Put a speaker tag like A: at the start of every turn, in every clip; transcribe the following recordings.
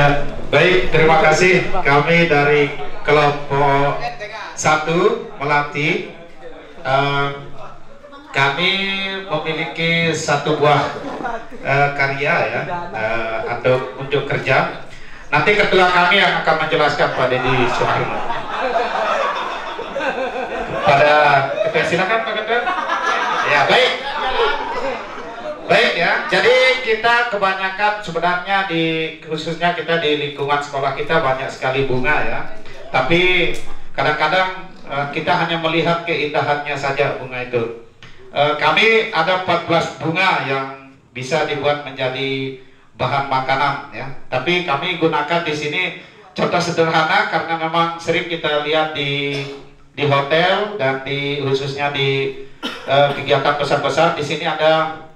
A: Ya, baik, terima kasih. Kami dari kelompok 1 Melati, kami memiliki satu buah karya ya, untuk unjuk kerja. Nanti ketua kami yang akan menjelaskan, Pak Deddy Suharno. Pada ketua, silakan Pak Ketua. Ya, baik. Baik ya, jadi kita kebanyakan sebenarnya khususnya kita di lingkungan sekolah kita banyak sekali bunga ya. Tapi kadang-kadang kita hanya melihat keindahannya saja bunga itu. Kami ada 14 bunga yang bisa dibuat menjadi bahan makanan ya. Tapi kami gunakan di sini contoh sederhana karena memang sering kita lihat di hotel dan khususnya di kegiatan besar-besar. Di sini ada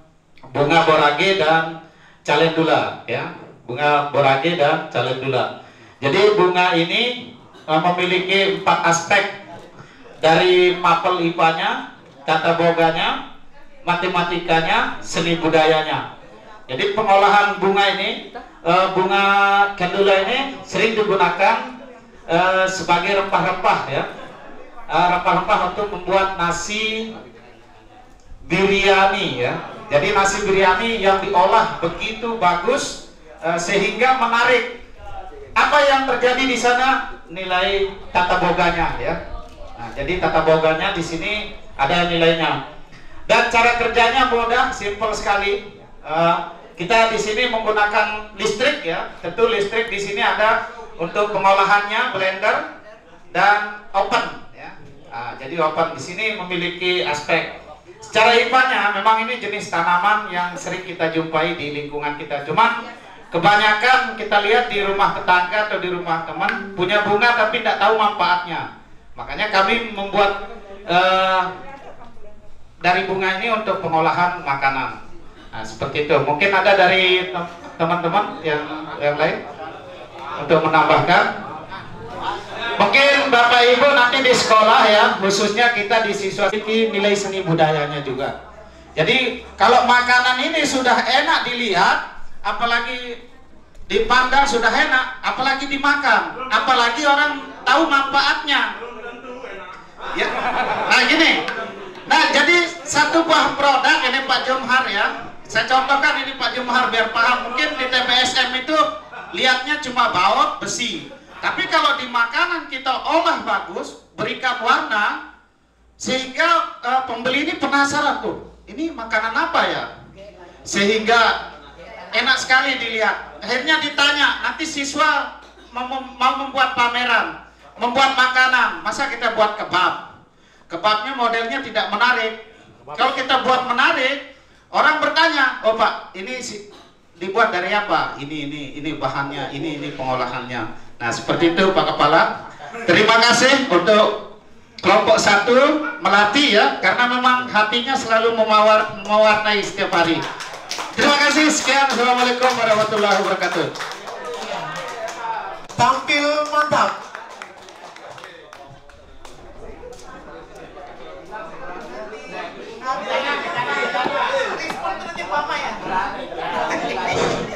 A: bunga borage dan calendula ya, bunga borage dan calendula. Jadi bunga ini memiliki 4 aspek, dari mapel IPA-nya, tata boganya, matematikanya, seni budayanya. Jadi pengolahan bunga ini, bunga calendula ini sering digunakan sebagai rempah-rempah ya, rempah-rempah untuk membuat nasi biryani ya. Jadi nasi biryani yang diolah begitu bagus sehingga menarik. Apa yang terjadi di sana? Nilai tata boganya ya. Nah, jadi tata boganya di sini ada nilainya. Dan cara kerjanya mudah, simpel sekali. Kita di sini menggunakan listrik ya. Tentu listrik di sini ada untuk pengolahannya, blender dan oven ya. Nah, jadi oven di sini memiliki aspek. Secara IPA-nya memang ini jenis tanaman yang sering kita jumpai di lingkungan kita. Cuman kebanyakan kita lihat di rumah tetangga atau di rumah teman punya bunga tapi tidak tahu manfaatnya. Makanya kami membuat dari bunga ini untuk pengolahan makanan. Nah, seperti itu. Mungkin ada dari teman-teman yang lain untuk menambahkan. Mungkin Bapak Ibu nanti di sekolah ya, khususnya kita di siswa ini nilai seni budayanya juga. Jadi kalau makanan ini sudah enak dilihat, apalagi dipandang sudah enak, apalagi dimakan, apalagi orang tahu manfaatnya. Ya. Nah gini, nah jadi satu buah produk ini Pak Jumhar ya, saya contohkan ini Pak Jumhar biar paham. Mungkin di TPSM itu lihatnya cuma baut besi. Tapi kalau di makanan kita olah bagus, berikan warna, sehingga pembeli ini penasaran tuh, ini makanan apa ya? Sehingga enak sekali dilihat. Akhirnya ditanya, nanti siswa mau membuat pameran, membuat makanan, masa kita buat kebab? Kebabnya modelnya tidak menarik. Kalau kita buat menarik, orang bertanya, oh Pak, ini dibuat dari apa? Ini bahannya, ini pengolahannya. Nah seperti itu Pak Kepala. Terima kasih untuk kelompok 1 Melati ya, karena memang hatinya selalu mewarnai setiap hari. Terima kasih, sekian. Assalamualaikum warahmatullahi wabarakatuh.
B: Tampil mantap.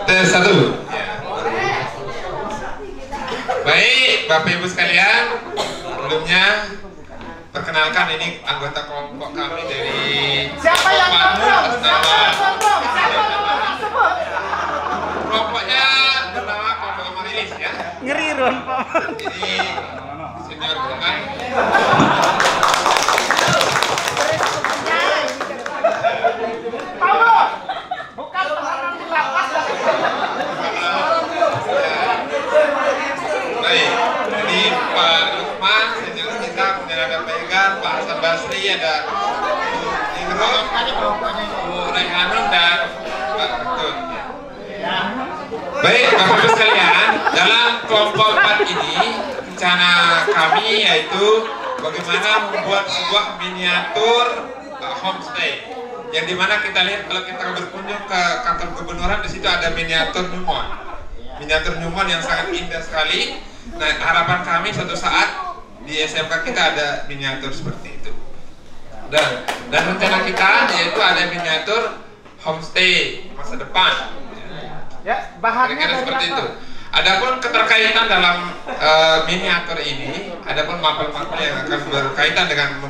C: Tes 1. Baik, Bapak Ibu sekalian, sebelumnya perkenalkan ini anggota kelompok kami dari
B: Siapa yang gondrong?
C: kelompoknya bernama kelompok Amarilis ya.
B: Ngeri Ron Pak.
C: Ini senior bukan. Baik, ini Pak Lukman, senior kita, kemudian ada Pak Egar, Pak Hasan Basri, ada Bu Ningrum, Bu Raihanun dan Pak Ketut. Baik, Bapak Ibu sekalian, dalam kelompok 4 ini rencana kami yaitu bagaimana membuat sebuah miniatur homestay. Yang dimana kita lihat kalau kita berkunjung ke kantor kebenuran, di situ ada miniatur Newmont. Miniatur Newmont yang sangat indah sekali. Nah, harapan kami suatu saat di SMK kita ada miniatur seperti itu. Dan rencana kita yaitu ada miniatur homestay masa depan.
B: Ya, bahannya
C: Kira-kira
B: dari
C: seperti
B: apa?
C: itu. Adapun keterkaitan dalam miniatur ini, adapun mapel-mapel yang akan berkaitan dengan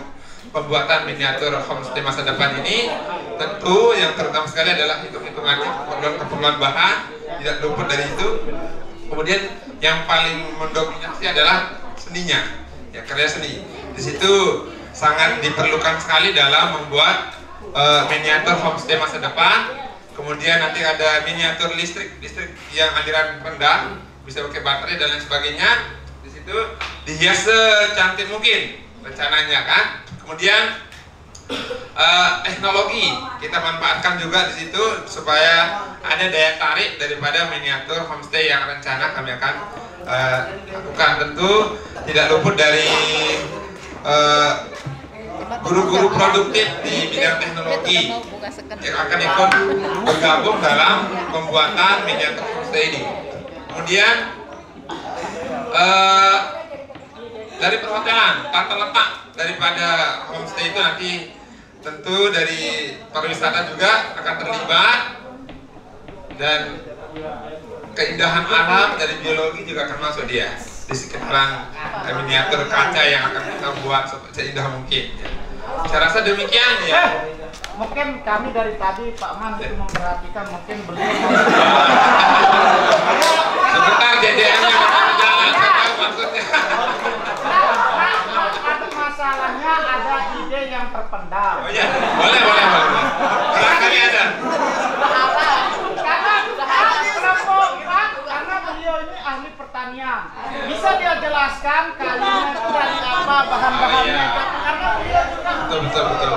C: pembuatan miniatur homestay masa depan ini, tentu yang terutama sekali adalah hitung-hitungannya, keperluan bahan, tidak luput dari itu. Kemudian yang paling mendominasi adalah seninya, ya, karya seni. Di situ sangat diperlukan sekali dalam membuat miniatur homestay masa depan. Kemudian nanti ada miniatur listrik yang aliran rendah, bisa pakai baterai dan lain sebagainya. Di situ dihias secantik mungkin rencananya kan. Kemudian teknologi kita manfaatkan juga di situ supaya ada daya tarik daripada miniatur homestay yang rencana kami akan lakukan. Tentu tidak luput dari guru-guru produktif di bidang teknologi yang akan ikut bergabung dalam pembuatan miniatur homestay ini. Kemudian dari perhotelan, tata letak daripada homestay itu nanti tentu dari pariwisata juga akan terlibat, dan keindahan alam dari biologi juga akan masuk dia di sekitaran miniatur kaca yang akan kita buat seindah mungkin. Saya rasa demikian ya.
A: Mungkin kami dari tadi Pak Man itu memperhatikan, mungkin beliau
C: sebentar JDM-nya berjalan, saya tahu maksudnya.
A: Masalahnya ada ide yang terpendam.
C: Oh iya, boleh. Barangkali ada.
A: Karena beliau ini ahli pertanian, bisa dia jelaskan kalinya itu dari apa, bahan-bahannya. Karena beliau juga
C: Betul.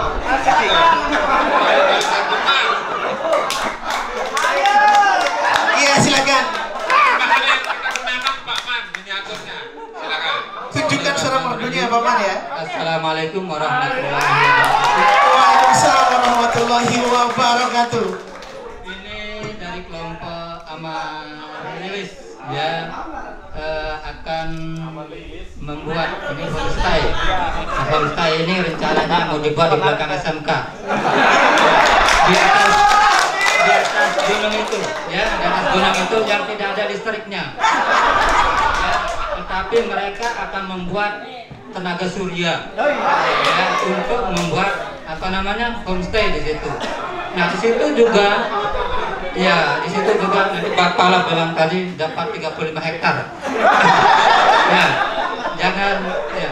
B: Iya, silakan.
C: Bahan yang kita gunakan Pak Man, miniaturnya. Silakan.
B: Tunjukkan suara merdunya Pak Man ya.
D: Assalamualaikum warahmatullahi wabarakatuh.
B: Waalaikumsalam warahmatullahi wabarakatuh.
D: Ini dari kelompok Amarilis ya, akan membuat ini homestay. Homestay ini rencananya mau dibuat di belakang SMK. Di atas gunung itu, ya, di atas gunung itu yang tidak ada listriknya. Ya, tetapi mereka akan membuat tenaga surya, ya, untuk membuat apa namanya homestay di situ. Nah di situ juga, ya di situ juga nanti Pak Pala bilang tadi dapat 35 hektar. Ya, jangan ya.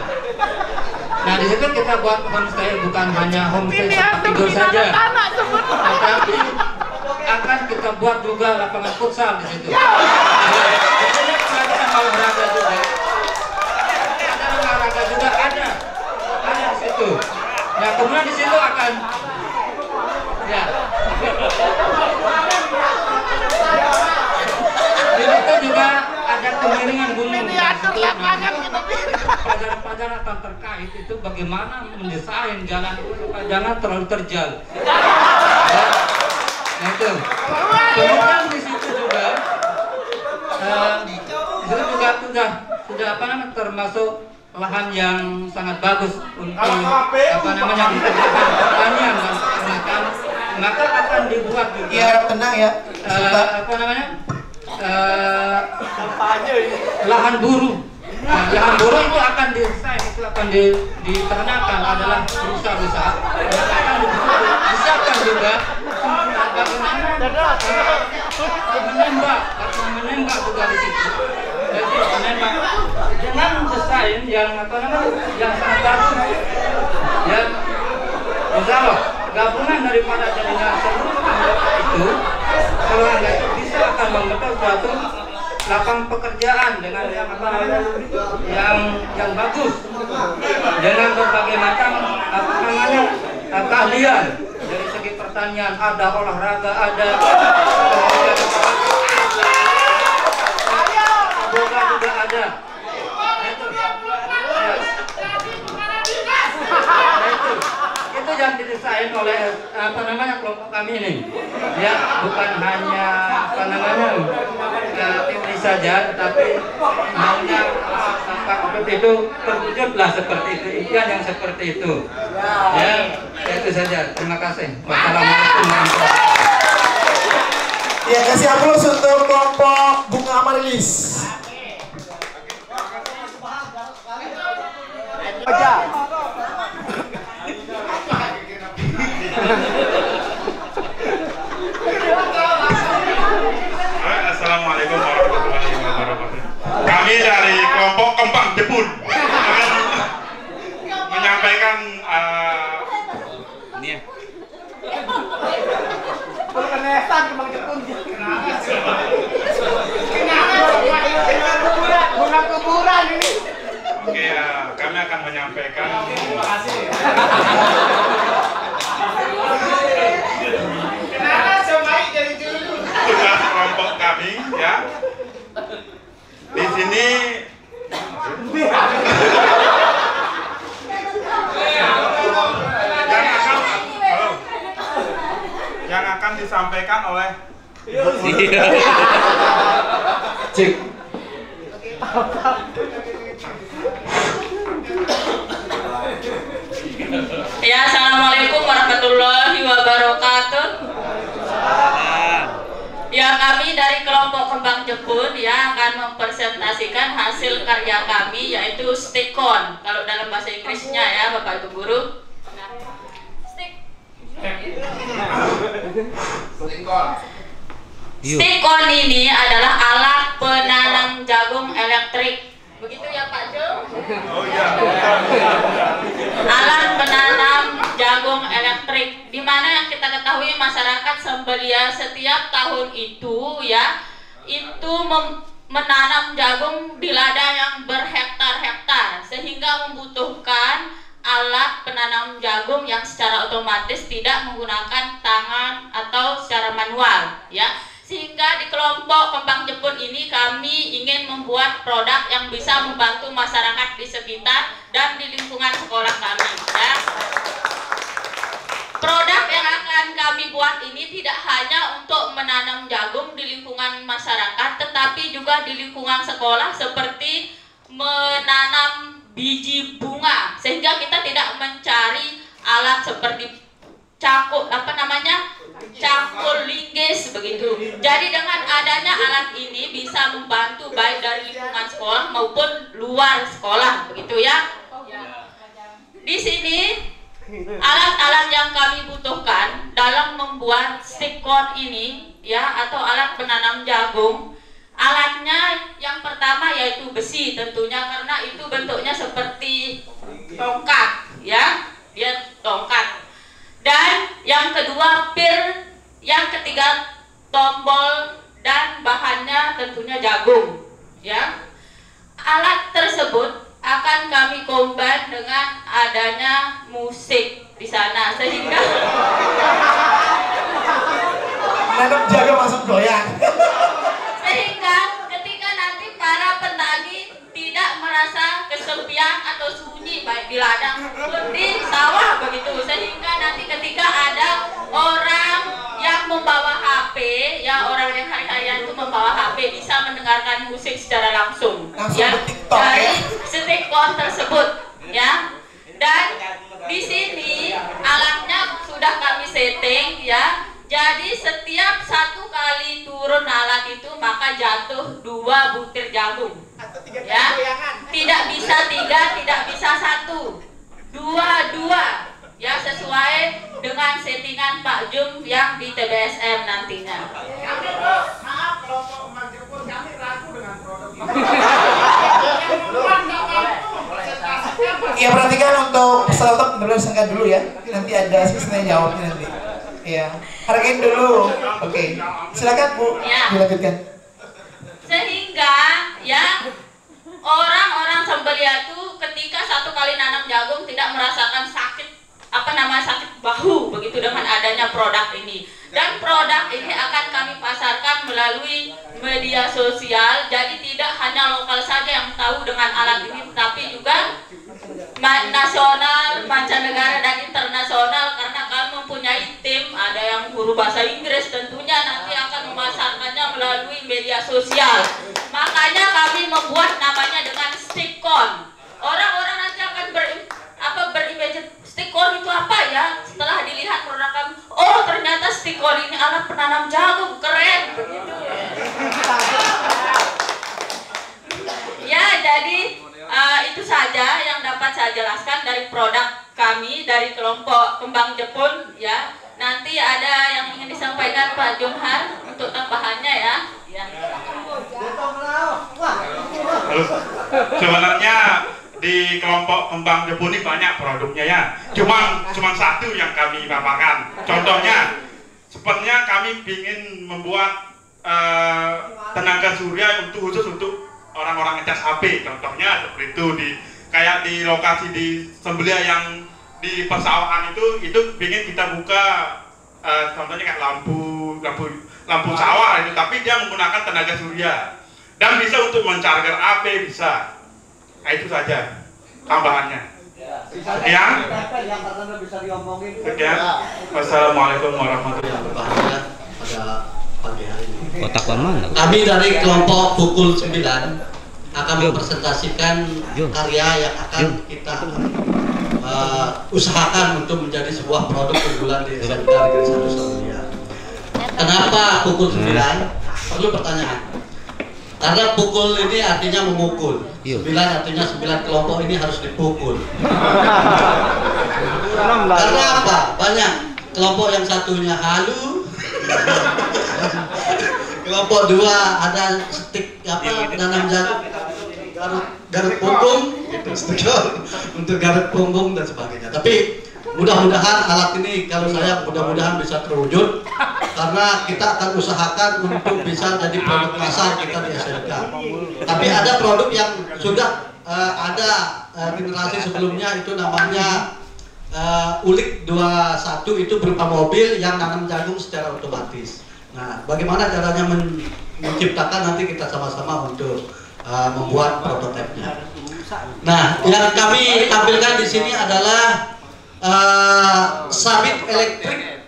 D: Nah di situ kita buat homestay bukan hanya homestay tempat tidur saja, tetapi akan kita buat juga lapangan futsal di situ. Jadi pelajaran olahraga juga. Olahraga juga ada di situ. Nah kemudian di situ akan ya. Di situ juga ada kemiringan gunung. Pelajaran-pelajaran akan terkait itu bagaimana mendesain jalan itu supaya jangan terlalu terjal. Ya. Nah itu. Kemudian di situ juga sudah apa namanya termasuk lahan yang sangat bagus untuk apa namanya untuk pertanian dan peternakan, maka akan dibuat juga
B: Iya, harap tenang ya.
D: apa namanya lahan buru. Nah, lahan buru itu akan desain, itu akan diternakan adalah rusa-rusa. Akan disiapkan juga bagaimana menembak juga di situ. Jadi menembak dengan desain yang apa namanya yang sangat bagus. Ya, insya Allah gabungan daripada jadinya seluruh anggota itu bisa akan membentuk suatu lapang pekerjaan dengan yang apa namanya yang bagus, dengan berbagai macam apa namanya keahlian dari segi pertanian, ada olahraga, ada bola juga ada. Itu yang didesain oleh apa namanya kelompok kami ini, ya, bukan hanya apa namanya teori saja, tetapi maunya seperti itu terwujudlah seperti itu, impian yang seperti itu, ya, itu saja. Terima kasih. Wassalamualaikum warahmatullahi wabarakatuh.
B: Ya, kasih aplaus untuk kelompok Bunga Amarilis.
C: Assalamualaikum warahmatullahi wabarakatuh. Kami dari kelompok Kembang Jepun akan menyampaikan ini ya. Oke, kami akan menyampaikan. Tugas kelompok kami ya. Di sini yang akan disampaikan oleh
A: Cik.
E: Ya, assalamualaikum warahmatullahi wabarakatuh. Ya, kami dari kelompok Kembang Jepun ya akan mempresentasikan hasil karya kami yaitu stick-on. Kalau dalam bahasa Inggrisnya ya, Bapak Ibu guru. Stick-on ini adalah alat penanam jagung elektrik. Begitu ya Pak Jo?
C: oh iya.
E: Alat penanam jagung elektrik, di mana yang kita ketahui masyarakat Sembelia setiap tahun itu ya itu menanam jagung di ladang yang berhektar-hektar, sehingga membutuhkan alat penanam jagung yang secara otomatis tidak menggunakan tangan atau secara manual ya. Sehingga di kelompok Kembang Jepun ini kami ingin membuat produk yang bisa membantu masyarakat di sekitar dan di lingkungan sekolah kami ya. Produk yang akan kami buat ini tidak hanya untuk menanam jagung di lingkungan masyarakat, tetapi juga di lingkungan sekolah seperti menanam biji bunga, sehingga kita tidak mencari alat seperti cakul linggis begitu. Jadi dengan adanya alat ini bisa membantu baik dari lingkungan sekolah maupun luar sekolah begitu ya. Di sini alat-alat yang kami butuhkan dalam membuat stick-on ini ya atau alat penanam jagung. Alatnya yang pertama yaitu besi tentunya, karena itu bentuknya seperti tongkat ya, dia tongkat. Dan yang kedua pir, yang ketiga tombol, dan bahannya tentunya jagung ya. Alat tersebut akan kami combine dengan adanya musik di sana, sehingga
B: Nanam jagung langsung goyang.
E: sehingga ketika nanti para petani tidak merasa kesepian atau sunyi baik di ladang maupun di sawah begitu, sehingga nanti ketika ada orang yang membawa HP ya, orang yang hari-harian itu membawa HP bisa mendengarkan musik secara langsung ya dari stick-on tersebut ya. Dan di sini alatnya sudah kami setting ya. Jadi setiap satu kali turun alat itu maka jatuh 2 butir jagung ya. Tidak bisa 3, tidak bisa 1, 2 ya, sesuai dengan settingan Pak Jum yang di TBSM nantinya.
F: Maaf, kelompok Kembang Jepun kami ragu dengan produk ini.
B: Iya, perhatikan untuk peserta benar singkat dulu ya. Nanti ada asisten jawabnya nanti. Iya, hargain dulu. Oke, silakan Bu,
E: Ya.
B: dilanjutkan.
E: Sehingga ya orang-orang Sembelia itu ketika satu kali nanam jagung tidak merasakan sakit sakit bahu begitu dengan adanya produk ini. Dan produk ini akan kami pasarkan melalui media sosial. Jadi tidak hanya lokal saja yang tahu dengan alat ini, tapi juga nasional, mancanegara dan internasional, karena kami mempunyai tim, ada yang guru bahasa Inggris tentunya nanti akan memasarkannya melalui media sosial. Makanya kami membuat namanya dengan stick-on. Orang-orang nanti akan berimajin stick-on itu apa ya? Setelah dilihat produk kami, oh ternyata stick-on ini alat penanam jagung, keren begitu. Ya, jadi itu saja yang dapat saya jelaskan dari produk kami dari kelompok Kembang Jepun ya. Nanti ada yang ingin disampaikan Pak Johan untuk tambahannya ya. Ya.
G: Sebenarnya di kelompok kembang Jebu ini banyak produknya ya. Cuma satu yang kami paparkan. Contohnya, sebenarnya kami ingin membuat tenaga surya khusus untuk orang-orang ngecas HP. Contohnya seperti itu kayak di lokasi di Sembelia yang di persawahan itu ingin kita buka contohnya kayak lampu sawah itu, tapi dia menggunakan tenaga surya dan bisa untuk mencarger HP bisa. Nah, itu saja tambahannya. Sekian. Wassalamualaikum warahmatullahi wabarakatuh.
H: Pada pagi hari ini.
I: Kotak mana?
H: Kami dari kelompok Pukul 9 akan mempresentasikan karya yang akan kita usahakan untuk menjadi sebuah produk unggulan di SMK Negeri 1 Sembelia. Kenapa Pukul 9? Perlu pertanyaan. Karena pukul ini artinya memukul. 9 artinya 9 kelompok ini harus dipukul. Karena apa? Banyak kelompok yang satunya halu. Kelompok 2 ada stik nanam jagung, garut punggung, gitu, stiker untuk garut punggung dan sebagainya. Tapi mudah-mudahan alat ini kalau saya mudah-mudahan bisa terwujud, karena kita akan usahakan untuk bisa jadi produk massal kita di SMK. Tapi ada produk yang sudah ada generasi sebelumnya, itu namanya Ulik 21, itu berupa mobil yang nanam jagung secara otomatis. Nah, bagaimana caranya menciptakan, nanti kita sama-sama untuk membuat prototipenya. Nah, yang kami tampilkan di sini adalah sabit elektrik.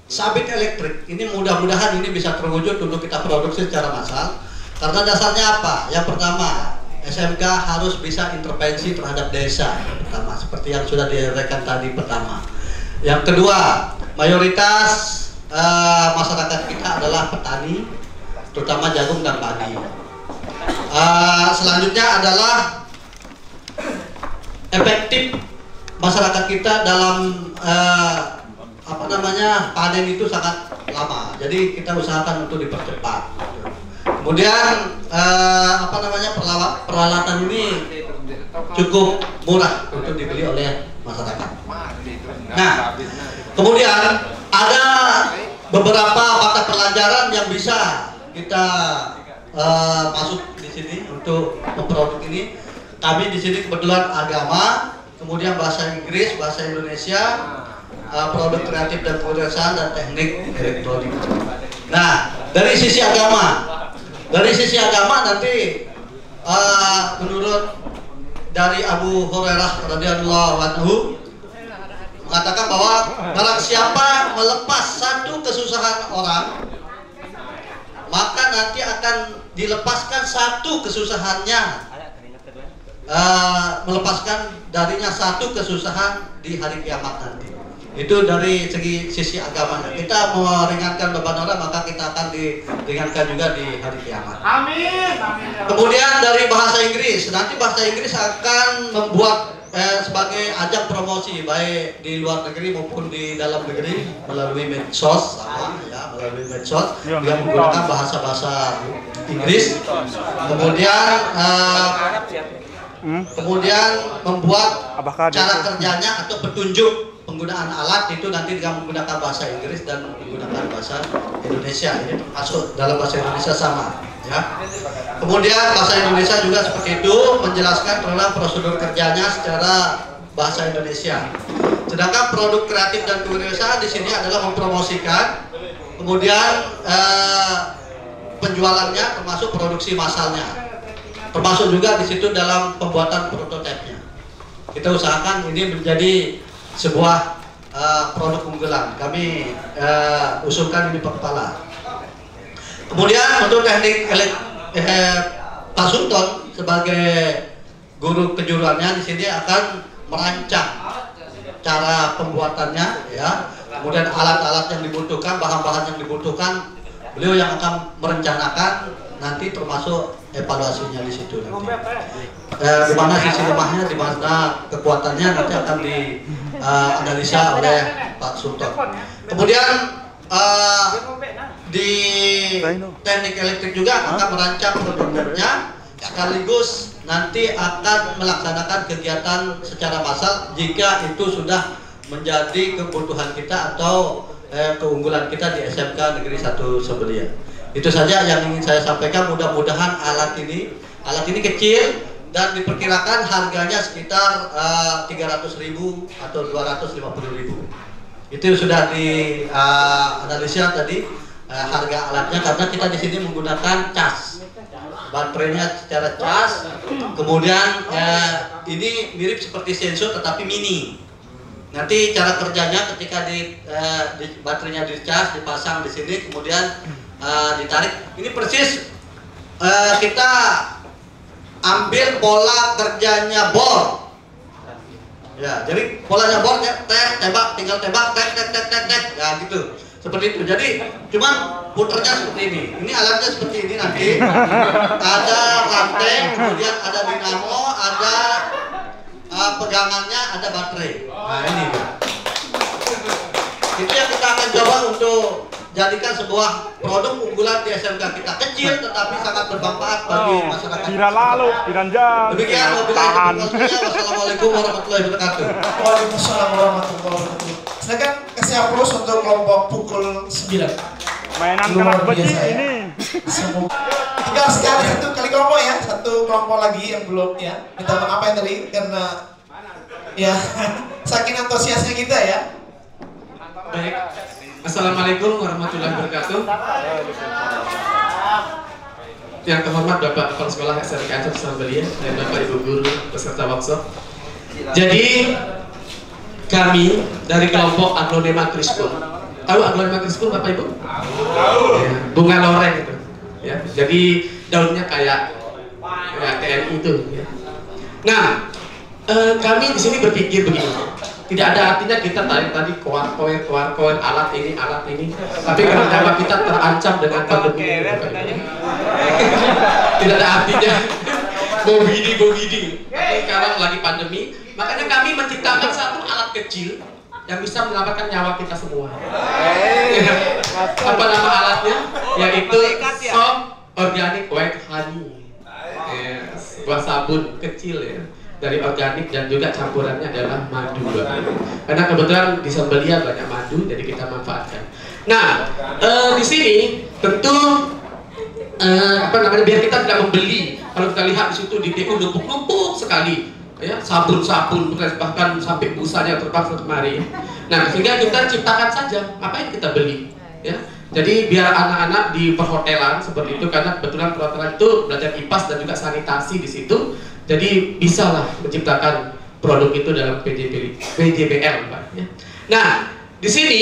H: Sabit elektrik ini mudah-mudahan ini bisa terwujud untuk kita produksi secara massal. Karena dasarnya apa? Yang pertama, SMK harus bisa intervensi terhadap desa. Pertama, seperti yang sudah diuraikan tadi pertama. Yang kedua, mayoritas masyarakat kita adalah petani, terutama jagung dan padi. Selanjutnya adalah efektif masyarakat kita dalam panen itu sangat lama. Jadi kita usahakan untuk dipercepat. Kemudian peralatan ini cukup murah untuk dibeli oleh masyarakat. Nah, kemudian ada beberapa mata pelajaran yang bisa kita masuk di sini untuk memproduksi ini. Kami di sini kebetulan agama, kemudian bahasa Inggris, bahasa Indonesia, produk kreatif dan kewirausahaan, dan teknik elektronik. Nah, dari sisi agama nanti menurut dari Abu Hurairah radhiyallahu anhu mengatakan bahwa barang siapa melepas satu kesusahan orang, maka nanti akan dilepaskan satu kesusahannya, melepaskan darinya satu kesusahan di hari kiamat nanti. Itu dari sisi agama. Kita meringankan beban orang, maka kita akan diringankan juga di hari kiamat.
F: Amin.
H: Kemudian dari bahasa Inggris, nanti bahasa Inggris akan membuat sebagai ajang promosi baik di luar negeri maupun di dalam negeri melalui medsos, melalui medsos yang menggunakan bahasa-bahasa Inggris. Kemudian membuat cara kerjanya atau petunjuk penggunaan alat itu nanti dengan menggunakan bahasa Inggris dan menggunakan bahasa Indonesia. Ini termasuk dalam bahasa Indonesia sama, ya. Kemudian bahasa Indonesia juga seperti itu, menjelaskan tentang prosedur kerjanya secara bahasa Indonesia. Sedangkan produk kreatif dan kewirausahaan di sini adalah mempromosikan, kemudian penjualannya termasuk produksi massalnya, termasuk juga di situ dalam pembuatan prototipenya. Kita usahakan ini menjadi sebuah produk unggulan. Kami usulkan ini per kepala. Kemudian untuk teknik Pak Sultan sebagai guru kejuruannya di sini akan merancang cara pembuatannya, ya. Kemudian alat-alat yang dibutuhkan, bahan-bahan yang dibutuhkan, beliau yang akan merencanakan, nanti termasuk evaluasinya di situ nanti. Di mana sisi lemahnya, di mana kekuatannya nanti akan dianalisa oleh Pak Sultan. Kemudian di teknik elektrik juga akan merancang produknya, sekaligus nanti akan melaksanakan kegiatan secara massal jika itu sudah menjadi kebutuhan kita atau keunggulan kita di SMK Negeri 1 Sembelia. Itu saja yang ingin saya sampaikan. Mudah-mudahan alat ini kecil dan diperkirakan harganya sekitar 300.000 atau 250.000. Itu sudah dianalisa tadi harga alatnya, karena kita di sini menggunakan cas, baterainya secara cas. Kemudian ini mirip seperti sensor tetapi mini. Nanti cara kerjanya ketika di baterainya dicas, dipasang di sini, kemudian ditarik. Ini persis kita ambil pola kerjanya bor. Ya, jadi polanya bor, tembak, tinggal tembak, tek, ya gitu. Seperti itu. Jadi cuman puternya seperti ini. Ini alatnya seperti ini nanti. Ada rantai, kemudian ada dinamo, ada pegangannya, ada baterai. Nah ini itu yang kita akan coba untuk jadikan sebuah produk unggulan di SMK kita. Kecil tetapi sangat bermanfaat bagi masyarakat.
I: Tidak lalu, tidak jauh.
H: Demikian, wassalamualaikum warahmatullahi wabarakatuh.
B: Waalaikumsalam warahmatullahi wabarakatuh. Silakan kasih aplaus untuk kelompok pukul 9.
I: Mainan kena besi ini.
B: Tinggal sekali satu kali kelompok ya, satu kelompok lagi yang belum ya. Minta maaf ya tadi karena ya saking antusiasnya kita ya.
J: Baik. Assalamualaikum warahmatullahi wabarakatuh. Yang terhormat Bapak Kepala Sekolah SMK Sembelia dan Bapak Ibu Guru peserta workshop. Jadi kami dari kelompok Aglonema Crispum. Tahu Aglonema Crispum Bapak Ibu? Tahu. Ya, bunga loreng itu. Ya, jadi daunnya kayak TNI itu. Ya. Nah, kami di sini berpikir begini. Tidak ada artinya kita tadi koar-koar alat ini, tapi karena kita terancam dengan pandemi ini. Tidak ada artinya. Bobidi. Sekarang lagi pandemi, makanya kami menciptakan satu alat kecil yang bisa menyelamatkan nyawa kita semua. Apa nama alatnya? Yaitu Soft Organic White Honey. Sebuah sabun kecil ya, dari organik dan juga campurannya adalah madu. Karena kebetulan di Sembelia banyak madu, jadi kita manfaatkan. Nah, di sini tentu biar kita tidak membeli. Kalau kita lihat di situ di DU numpuk sekali, ya sabun bahkan sampai busanya terbang kemari. Nah, sehingga kita ciptakan saja, apa yang kita beli, ya. Jadi biar anak-anak di perhotelan seperti itu, karena kebetulan perhotelan itu belajar IPAS dan juga sanitasi di situ. Jadi bisalah menciptakan produk itu dalam PJBL, Pak. Ya. Nah, di sini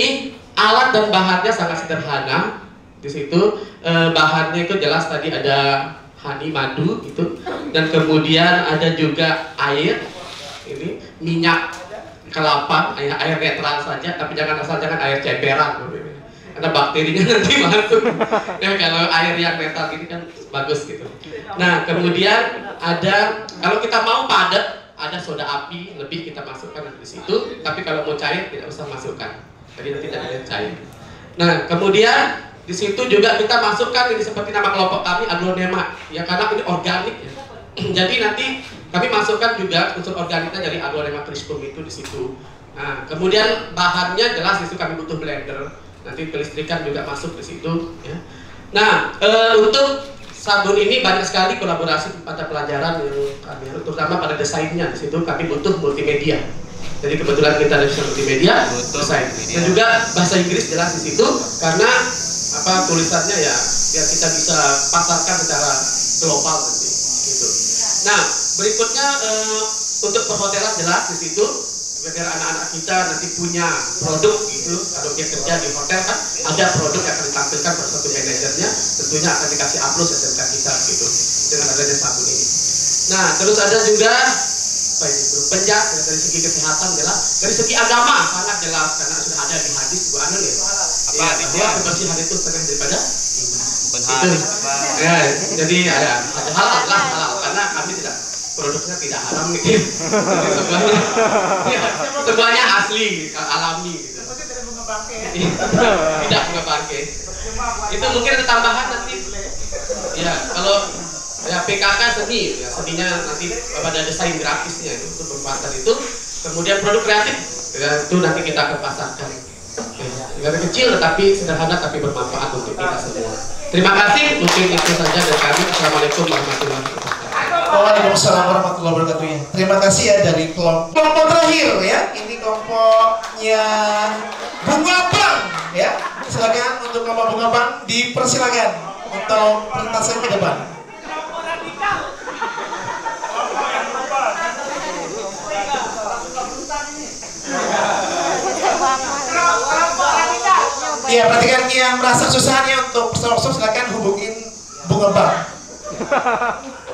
J: alat dan bahannya sangat sederhana. Di situ bahannya itu jelas tadi ada honey madu itu, dan kemudian ada juga air, ini minyak kelapa, air netral saja, tapi jangan air ceperan, karena bakterinya nanti masuk. Ya, kalau air yang netral ini kan bagus gitu. Nah, kemudian ada, kalau kita mau padat, ada soda api lebih kita masukkan di situ, tapi kalau mau cair tidak usah masukkan, jadi nanti tidak cair. Nah, kemudian di situ juga kita masukkan ini seperti nama kelompok kami Aglonema, ya karena ini organik ya. Jadi nanti kami masukkan juga unsur organiknya dari Aglonema Crispum itu di situ. Nah, kemudian bahannya jelas di situ kami butuh blender. Nanti kelistrikan juga masuk di situ ya. Nah, untuk sabun ini banyak sekali kolaborasi pada pelajaran yang kami, terutama pada desainnya. Di situ kami butuh multimedia. Jadi kebetulan kita ada multimedia, desain. Dan juga bahasa Inggris jelas di situ karena tulisannya ya biar kita bisa pasarkan secara global nanti gitu. Nah, berikutnya untuk perhotelan jelas di situ biar anak-anak kita nanti punya produk gitu. Kalau dia kerja di hotel kan ada produk yang akan ditampilkan pada satu manajernya, tentunya akan dikasih upload SMK kita gitu dengan adanya sabun ini. Nah, terus ada juga penjat ya, dari segi kesehatan jelas, dari segi agama sangat jelas karena sudah ada di hadis Bu Anun ya. Bahwa kebersihan itu setengah daripada iman. Ya, jadi ada halal karena kami tidak, produknya tidak haram gitu. Semuanya asli, alami gitu. Tidak bunga bangkai. Itu mungkin ada tambahan nanti. Ya, kalau ya PKK seni, ya, seninya nanti pada desain grafisnya itu untuk berpasar itu. Kemudian produk kreatif, ya, itu nanti kita akan pasarkan. Negara kecil tetapi sederhana tapi bermanfaat untuk kita semua. Terima kasih, mungkin itu saja dari kami. Assalamualaikum warahmatullahi wabarakatuh.
B: Waalaikumsalam warahmatullahi wabarakatuh. Terima kasih ya dari kelompok terakhir ya. Ini kelompoknya Bunga Bang ya. Silakan untuk kelompok Bunga Bang dipersilakan untuk presentasi ke depan. Iya, perhatikan yang merasa kesusahannya untuk workshop silakan hubungin Bunga Bang.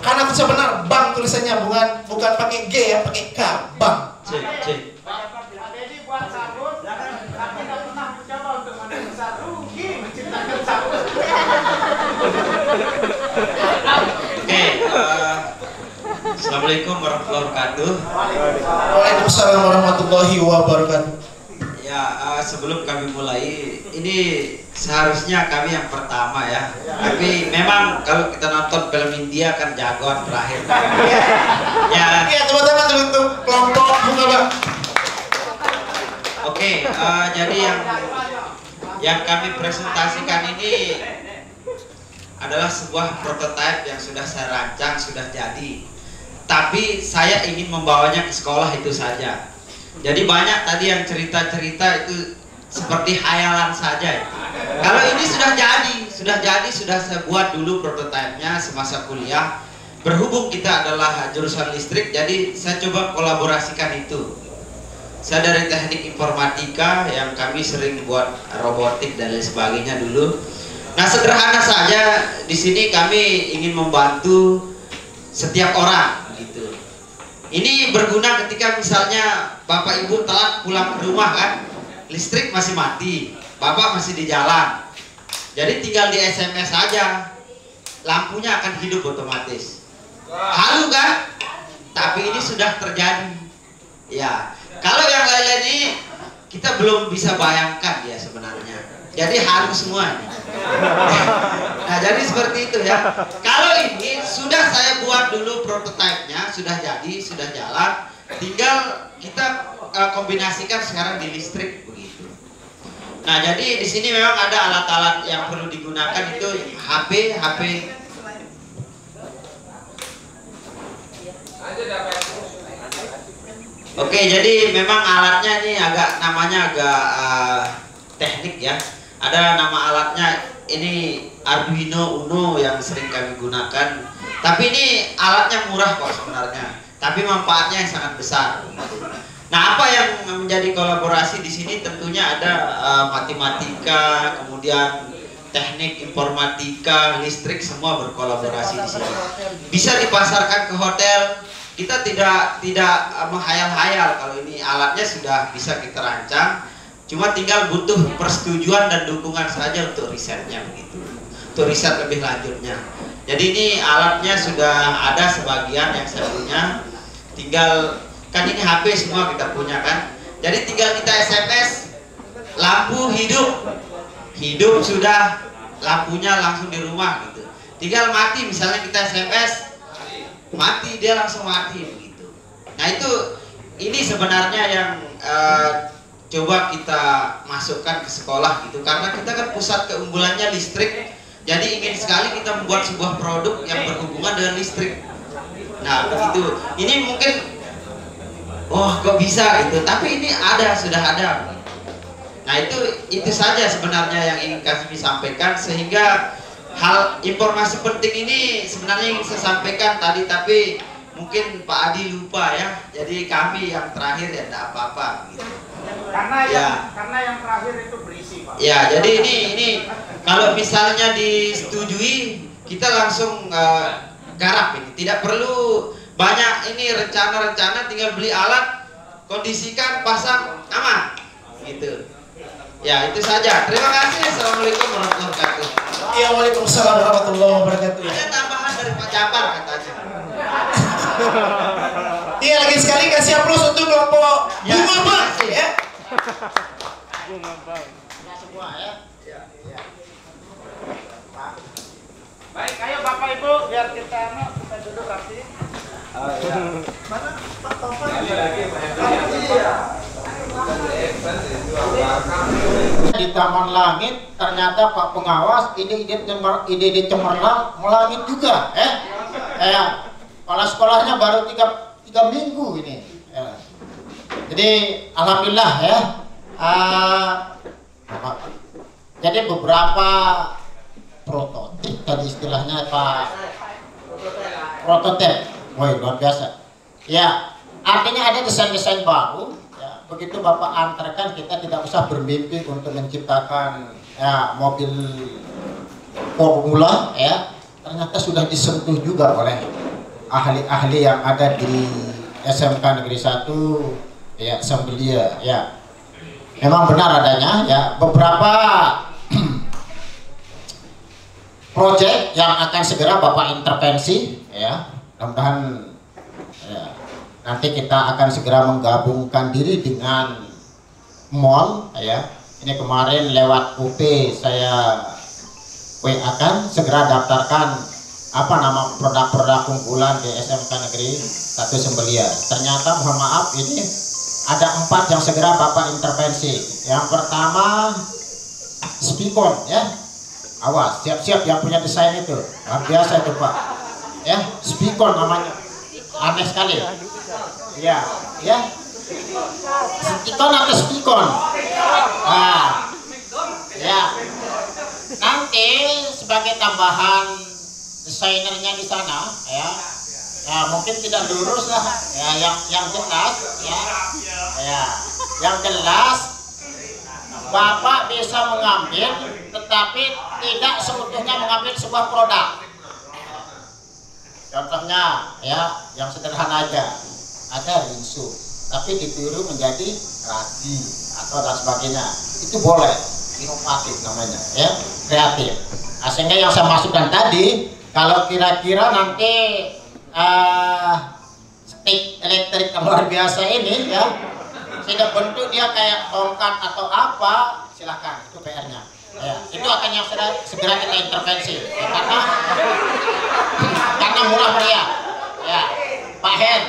B: Karena bisa benar Bang tulisannya bukan pakai G ya, pakai K, Bang.
F: Jadi buat sabun, tapi nggak pernah mencoba untuk mendesain, rugi menciptakan sabun.
K: Oke, Assalamualaikum warahmatullahi wabarakatuh.
B: Waalaikumsalam warahmatullahi wabarakatuh.
K: Ya, sebelum kami mulai, ini seharusnya kami yang pertama ya. Tapi memang kalau kita nonton film India kan jagoan terakhir. Ya.
B: Iya, teman-teman untuk kelompok Bunga Bang.
K: Oke, jadi yang kami presentasikan ini adalah sebuah prototipe yang sudah saya rancang, sudah jadi. Tapi saya ingin membawanya ke sekolah itu saja. Jadi banyak tadi yang cerita-cerita itu seperti hayalan saja. Kalau ini sudah saya buat dulu prototipenya semasa kuliah. Berhubung kita adalah jurusan listrik, jadi saya coba kolaborasikan itu. Saya dari teknik informatika yang kami sering buat robotik dan lain sebagainya dulu. Nah, sederhana saja di sini kami ingin membantu setiap orang gitu. Ini berguna ketika misalnya Bapak Ibu telat pulang ke rumah kan, listrik masih mati, Bapak masih di jalan. Jadi tinggal di SMS saja, lampunya akan hidup otomatis. Halu kan? Tapi ini sudah terjadi. Ya, kalau yang lain-lain ini kita belum bisa bayangkan ya sebenarnya. Jadi halu semua. Nah, jadi seperti itu ya. Kalau ini sudah saya buat dulu prototipenya, sudah jadi, sudah jalan. Tinggal kita kombinasikan sekarang di listrik begitu. Nah, jadi di sini memang ada alat-alat yang perlu digunakan itu HP. Oke, jadi memang alatnya ini namanya agak teknik ya. Ada nama alatnya ini Arduino Uno yang sering kami gunakan. Tapi ini alatnya murah kok sebenarnya. Tapi manfaatnya yang sangat besar. Nah, apa yang menjadi kolaborasi di sini tentunya ada matematika, kemudian teknik informatika, listrik, semua berkolaborasi di sini. Bisa dipasarkan ke hotel. Kita tidak menghayal-hayal kalau ini alatnya sudah bisa kita rancang. Cuma tinggal butuh persetujuan dan dukungan saja untuk risetnya begitu. Untuk riset lebih lanjutnya. Jadi ini alatnya sudah ada sebagian yang saya punya. Tinggal kan ini HP semua kita punya kan. Jadi tinggal kita SMS, lampu hidup sudah, lampunya langsung di rumah gitu. Tinggal mati, misalnya kita SMS, mati, dia langsung mati begitu. Nah, ini sebenarnya yang coba kita masukkan ke sekolah gitu, karena kita kan pusat keunggulannya listrik. Jadi ingin sekali kita membuat sebuah produk yang berhubungan dengan listrik. Nah, begitu. Ini mungkin kok bisa gitu, tapi ini sudah ada. Nah, itu saja sebenarnya yang ingin kami sampaikan, sehingga hal informasi penting ini sebenarnya ingin saya sampaikan tadi, tapi mungkin Pak Adi lupa ya. Jadi kami yang terakhir ya tidak apa-apa gitu.
F: Karena yang terakhir itu berisi, Pak.
K: Ya, jadi ini kalau misalnya disetujui, kita langsung garap ini. Tidak perlu banyak ini rencana-rencana, tinggal beli alat, kondisikan, pasang, aman gitu. Ya, itu saja. Terima kasih. Assalamualaikum warahmatullahi wabarakatuh.
B: Ya, waalaikumsalam warahmatullahi wabarakatuh.
K: Ada tambahan dari Pak Jabar katanya.
B: Iya, lagi sekali kasih aplaus untuk kelompok Bunga Bang ya.
I: Bunga Bang.
F: Semua ya. Baik, ayo Bapak. Bapak Ibu biar kita duduk rapi.
B: Mana Pak Taufan?
L: Di Taman Langit ternyata Pak Pengawas ide cemerlang melangit juga, kepala sekolahnya baru 3 minggu ini. Jadi alhamdulillah ya. Jadi beberapa prototip tadi istilahnya Pak, prototip, woi luar biasa. Ya, artinya ada desain-desain baru. Ya, begitu Bapak antarkan, kita tidak usah bermimpi untuk menciptakan mobil formula, ya. Ternyata sudah disentuh juga oleh ahli-ahli yang ada di SMK Negeri 1, ya, Sembelia, ya. Memang benar adanya, ya, beberapa proyek yang akan segera Bapak intervensi, ya. Mudah-mudahan ya, nanti kita akan segera menggabungkan diri dengan mall, ya. Ini kemarin lewat UP saya WA-kan segera daftarkan apa nama produk-produk unggulan di SMK Negeri 1 Sembelia. Ternyata mohon maaf ini ada 4 yang segera Bapak intervensi. Yang pertama Spikon, ya. Awas, siap-siap yang punya desain itu. Luar biasa itu Pak. Ya, Spikon namanya. Aneh sekali. Ya, ya. Spikon atau Spikon? Nah, ya. Nanti sebagai tambahan desainernya di sana, ya. Ya, mungkin tidak lurus lah. Ya, yang jelas, ya. Ya, yang jelas Bapak bisa mengambil, tetapi tidak seutuhnya mengambil sebuah produk. Contohnya, ya, yang sederhana aja, ada rinso, tapi ditiru menjadi ragi atau dan sebagainya. Itu boleh, inovatif namanya, ya, kreatif. Nah, sehingga yang saya maksudkan tadi, kalau kira-kira nanti stick elektrik yang luar biasa ini, ya, tidak bentuk dia kayak tongkat atau apa, silahkan, itu PR-nya. Ya, itu akan yang segera kita intervensi, ya, karena murah meriah, ya, Pak Hen.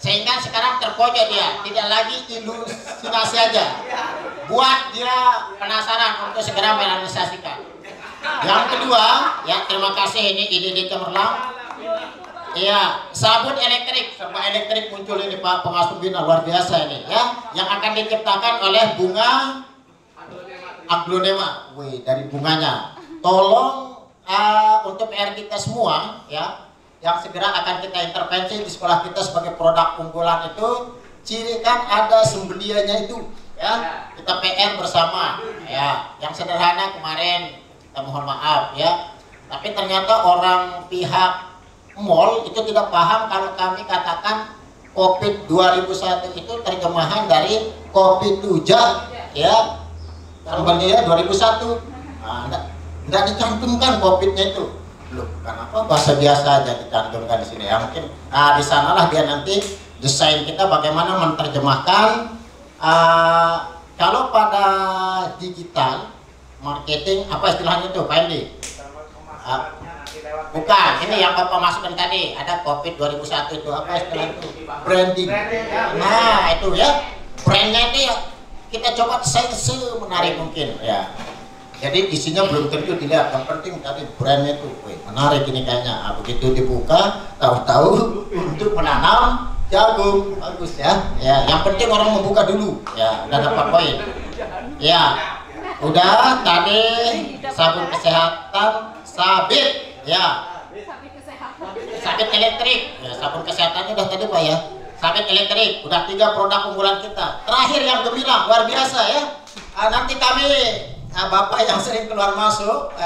L: Sehingga sekarang terpojok dia, tidak lagi ilustrasi aja, buat dia penasaran untuk segera merealisasikan. Yang kedua, ya, terima kasih ini ide cemerlang. Iya, sabun elektrik, serba elektrik muncul ini Pak Pengawas Pembina, luar biasa ini, ya, yang akan diciptakan oleh bunga aglonema. Wih, dari bunganya. Tolong untuk PR kita semua, ya, yang segera akan kita intervensi di sekolah kita sebagai produk unggulan itu, ciri kan ada sembelianya itu, ya, kita PR bersama, ya, yang sederhana kemarin kita mohon maaf, ya, tapi ternyata orang pihak mall itu tidak paham kalau kami katakan COVID 2001 itu terjemahan dari kopi tujak, ya, Sembelia 2001. Nah, enggak dicantumkan COVID-nya itu. Loh, kenapa bahasa biasa aja dicantumkan di sini? Ya, mungkin di sanalah dia nanti desain kita bagaimana menerjemahkan. Kalau pada digital marketing, apa istilahnya itu, Pak Andi? Bukan, ini yang Bapak masukkan tadi, ada COVID 2001 itu, apa istilah itu? Branding. Nah, itu ya, brandnya itu ya, kita coba desain semenarik mungkin, ya. Jadi isinya belum tentu dilihat, yang penting tadi brandnya itu, menarik ini kayaknya. Nah, begitu dibuka, tahu-tahu untuk menanam jagung, bagus ya. Ya, yang penting orang membuka dulu, ya, udah dapat poin. Ya, udah tadi sabun kesehatan, sabit. Ya, sabit elektrik, ya, sabun kesehatannya udah tadi Pak ya, sabit elektrik, udah 3 produk unggulan kita. Terakhir yang gemilang, luar biasa ya. Nanti kami, Bapak yang sering keluar masuk,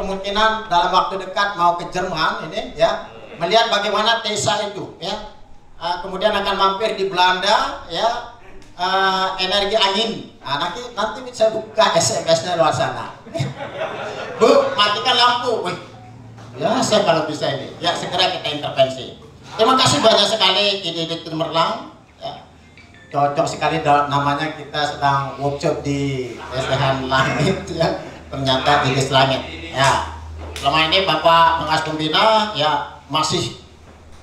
L: kemungkinan dalam waktu dekat mau ke Jerman ini, ya, melihat bagaimana Tesa itu, ya. Kemudian akan mampir di Belanda, ya, energi angin. Nah, nanti saya buka SMS-nya luar sana. Bu, matikan lampu. Ya, saya kalau bisa ini, ya, segera kita intervensi. Terima kasih banyak sekali ide-ide cemerlang, ya. Cocok sekali namanya, kita sedang workshop di STH Langit, ya. Ternyata ide langit, ya. selama ini Bapak Pengas Pembina ya masih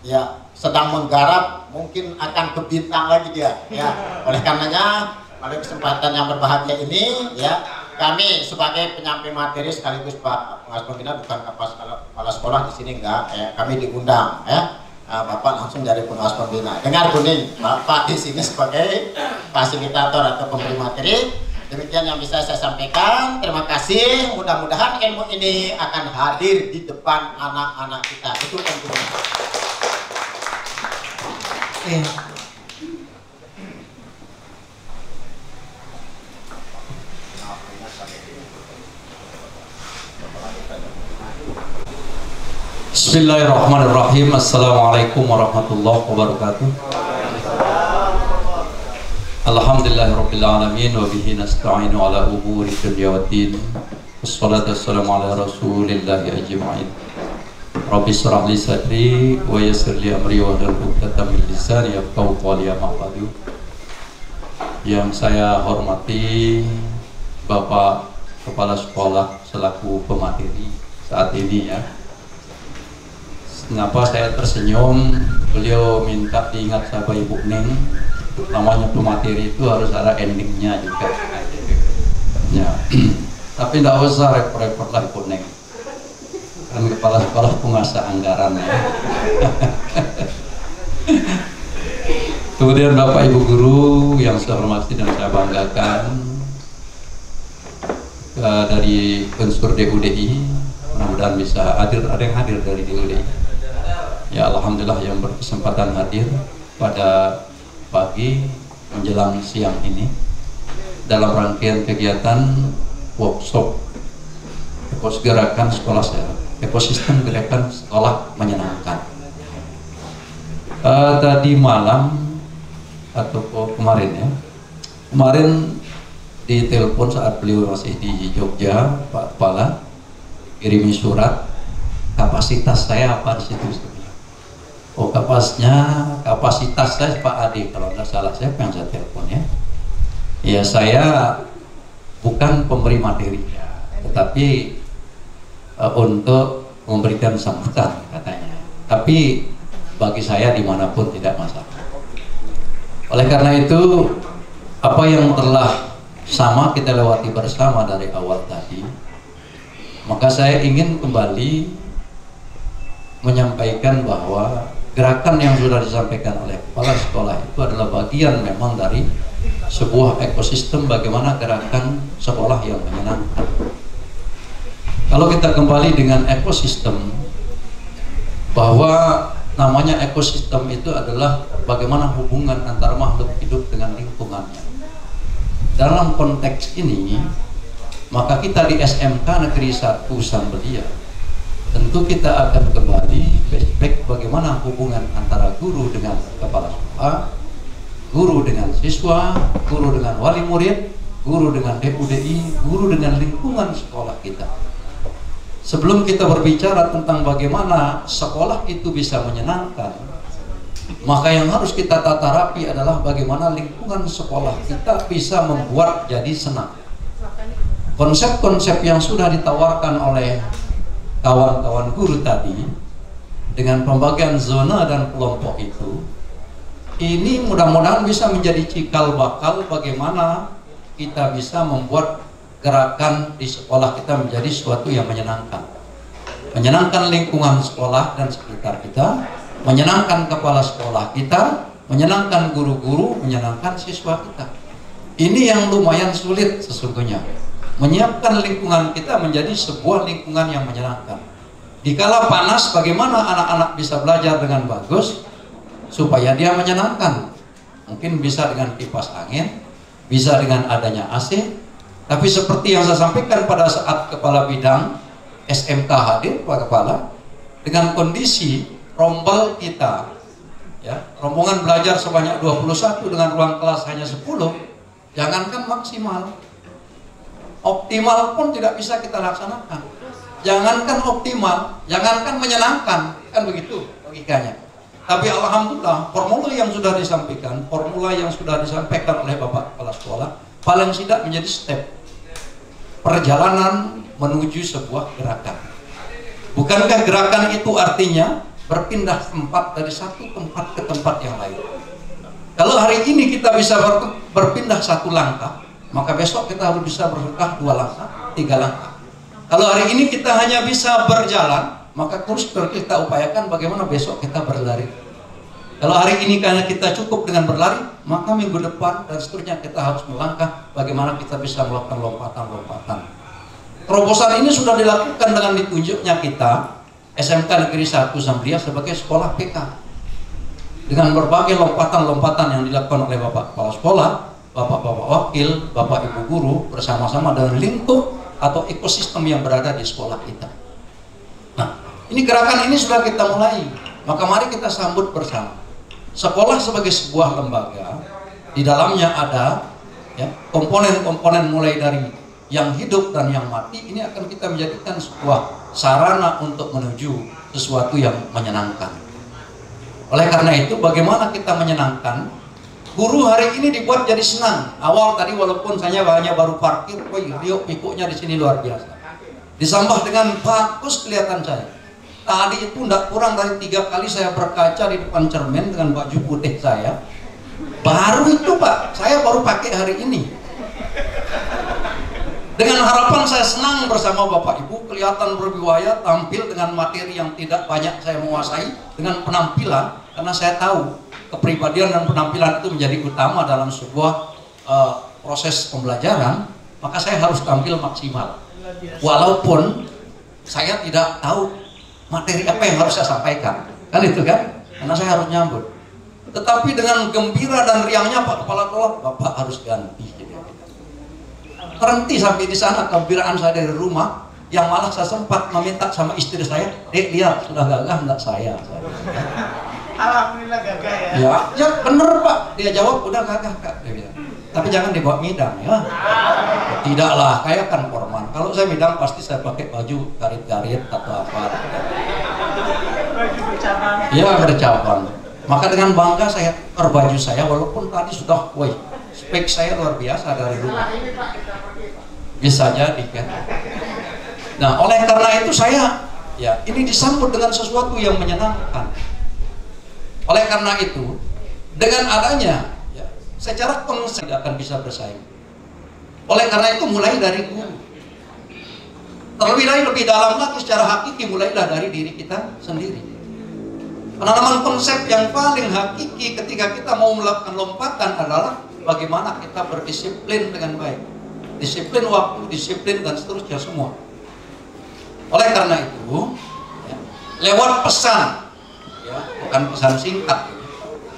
L: ya sedang menggarap, mungkin akan ke bintang lagi dia ya. Oleh karenanya pada kesempatan yang berbahagia ini ya, kami sebagai penyampai materi sekaligus Pak Pengas Pembina, bukan kepala sekolah di sini enggak ya, kami diundang ya. Bapak langsung dari Pengas Pembina. Dengar kuning, Bapak di sini sebagai fasilitator atau pemberi materi. Demikian yang bisa saya sampaikan. Terima kasih. Mudah-mudahan ilmu ini akan hadir di depan anak-anak kita. Itu tentunya.
M: Bismillahirrahmanirrahim. Assalamualaikum warahmatullahi wabarakatuh. Alhamdulillahirabbil alamin wa bihi nasta'inu ala umuri dunya waddin. Wassalatu wassalamu ala rasulillahi ajma'in. Rabbi shrah li sadri wa yassir li amri wa hlul 'uqdatam min lisani yafqahu qawli amma ba'du. Yang saya hormati Bapak Kepala Sekolah selaku pemateri saat ini ya. Kenapa saya tersenyum? Beliau minta diingat sama Ibu Ning, namanya pemateri itu harus ada endingnya juga ya. Tapi tidak usah repot-repot lah Ibu Ning, kan kepala sekolah penguasa anggaran ya. Kemudian Bapak Ibu Guru yang saya hormati dan saya banggakan, dari unsur DUDI, mudah-mudahan bisa hadir, ada yang hadir dari DUDI ya. Alhamdulillah yang berkesempatan hadir pada pagi menjelang siang ini dalam rangkaian kegiatan workshop gerakan sekolah sehat, ekosistem gerakan sekolah menyenangkan. Tadi malam atau kemarin ya, kemarin di telepon saat beliau masih di Jogja, Pak Kepala kirimi surat, kapasitas saya apa di situ? Oh, kapasitas saya Pak Ade, kalau nggak salah saya yang saya telepon ya. Ya saya bukan pemberi materi ya, tetapi untuk memberikan sambutan katanya. Tapi bagi saya dimanapun tidak masalah. Oleh karena itu apa yang telah sama kita lewati bersama dari awal tadi, maka saya ingin kembali menyampaikan bahwa gerakan yang sudah disampaikan oleh kepala sekolah itu adalah bagian memang dari sebuah ekosistem bagaimana gerakan sekolah yang menyenangkan. Kalau kita kembali dengan ekosistem, bahwa namanya ekosistem itu adalah bagaimana hubungan antara makhluk hidup dengan lingkungannya. Dalam konteks ini, maka kita di SMK Negeri 1 Sambelia tentu kita akan kembali flashback bagaimana hubungan antara guru dengan kepala sekolah, guru dengan siswa, guru dengan wali murid, guru dengan DUDI, guru dengan lingkungan sekolah kita. Sebelum kita berbicara tentang bagaimana sekolah itu bisa menyenangkan, maka yang harus kita tata rapi adalah bagaimana lingkungan sekolah kita bisa membuat jadi senang. Konsep-konsep yang sudah ditawarkan oleh kawan-kawan guru tadi dengan pembagian zona dan kelompok itu, ini mudah-mudahan bisa menjadi cikal bakal bagaimana kita bisa membuat gerakan di sekolah kita menjadi sesuatu yang menyenangkan. Menyenangkan lingkungan sekolah dan sekitar kita, menyenangkan kepala sekolah kita, menyenangkan guru-guru, menyenangkan siswa kita. Ini yang lumayan sulit sesungguhnya, menyiapkan lingkungan kita menjadi sebuah lingkungan yang menyenangkan. Dikala panas, bagaimana anak-anak bisa belajar dengan bagus supaya dia menyenangkan? Mungkin bisa dengan kipas angin, bisa dengan adanya AC. Tapi seperti yang saya sampaikan pada saat kepala bidang SMK hadir, Pak Kepala, dengan kondisi rombel kita, ya, rombongan belajar sebanyak 21 dengan ruang kelas hanya 10, jangankan maksimal, optimal pun tidak bisa kita laksanakan. Jangankan optimal, jangankan menyenangkan, kan begitu logikanya. Tapi alhamdulillah formula yang sudah disampaikan, oleh Bapak Kepala Sekolah paling tidak menjadi step perjalanan menuju sebuah gerakan. Bukankah gerakan itu artinya berpindah tempat dari satu tempat ke tempat yang lain? Kalau hari ini kita bisa berpindah satu langkah, maka besok kita harus bisa berlangkah 2 langkah, 3 langkah. Kalau hari ini kita hanya bisa berjalan, maka terus kita upayakan bagaimana besok kita berlari. Kalau hari ini karena kita cukup dengan berlari, maka minggu depan dan seterusnya kita harus melangkah bagaimana kita bisa melakukan lompatan-lompatan. Terobosan ini sudah dilakukan dengan ditunjuknya kita SMK Negeri 1 Zambia sebagai sekolah PK dengan berbagai lompatan-lompatan yang dilakukan oleh Bapak Kepala Sekolah, Bapak-Bapak Wakil, Bapak Ibu Guru bersama-sama dengan lingkup atau ekosistem yang berada di sekolah kita. Nah, ini gerakan ini sudah kita mulai, maka mari kita sambut bersama. Sekolah sebagai sebuah lembaga, di dalamnya ada ya, komponen-komponen mulai dari yang hidup dan yang mati, ini akan kita menjadikan sebuah sarana untuk menuju sesuatu yang menyenangkan. Oleh karena itu, bagaimana kita menyenangkan? Guru hari ini dibuat jadi senang. Awal tadi walaupun saya hanya baru parkir, riuk pikuknya di sini luar biasa. Disambah dengan bagus kelihatan saya. Tadi itu tidak kurang dari 3 kali saya berkaca di depan cermin dengan baju putih saya. Baru itu Pak, saya baru pakai hari ini. Dengan harapan saya senang bersama Bapak Ibu, kelihatan berwiwaya, tampil dengan materi yang tidak banyak saya menguasai, dengan penampilan, karena saya tahu kepribadian dan penampilan itu menjadi utama dalam sebuah proses pembelajaran, maka saya harus tampil maksimal. Walaupun saya tidak tahu materi apa yang harus saya sampaikan, kan itu kan? Karena saya harus nyambut. Tetapi dengan gembira dan riangnya Pak Kepala Sekolah, Bapak harus ganti. Terhenti sampai di sana kegembiraan saya dari rumah, yang malah saya sempat meminta sama istri saya, lihat sudah gagah enggak saya.
F: Alhamdulillah gagah ya.
M: Ya bener Pak, dia jawab udah gagah Kak, dia bilang. Tapi jangan dibawa midang ya. Tidaklah, kayak kan korban. Kalau saya midang pasti saya pakai baju garit-garit atau apa.
F: Baju bercabang.
M: Iya bercabang. Maka dengan bangga saya berbaju saya, walaupun tadi sudah, spek saya luar biasa dari rumah. Bisa jadi kan. Nah, oleh karena itu saya ya ini disambut dengan sesuatu yang menyenangkan. Oleh karena itu, dengan adanya ya, secara konsep tidak akan bisa bersaing. Oleh karena itu mulai dari guru. Terlebih lebih dalam lagi secara hakiki mulailah dari diri kita sendiri. Penanaman konsep yang paling hakiki ketika kita mau melakukan lompatan adalah bagaimana kita berdisiplin dengan baik. Disiplin waktu, disiplin dan seterusnya semua. Oleh karena itu, ya, lewat pesan, ya, bukan pesan singkat,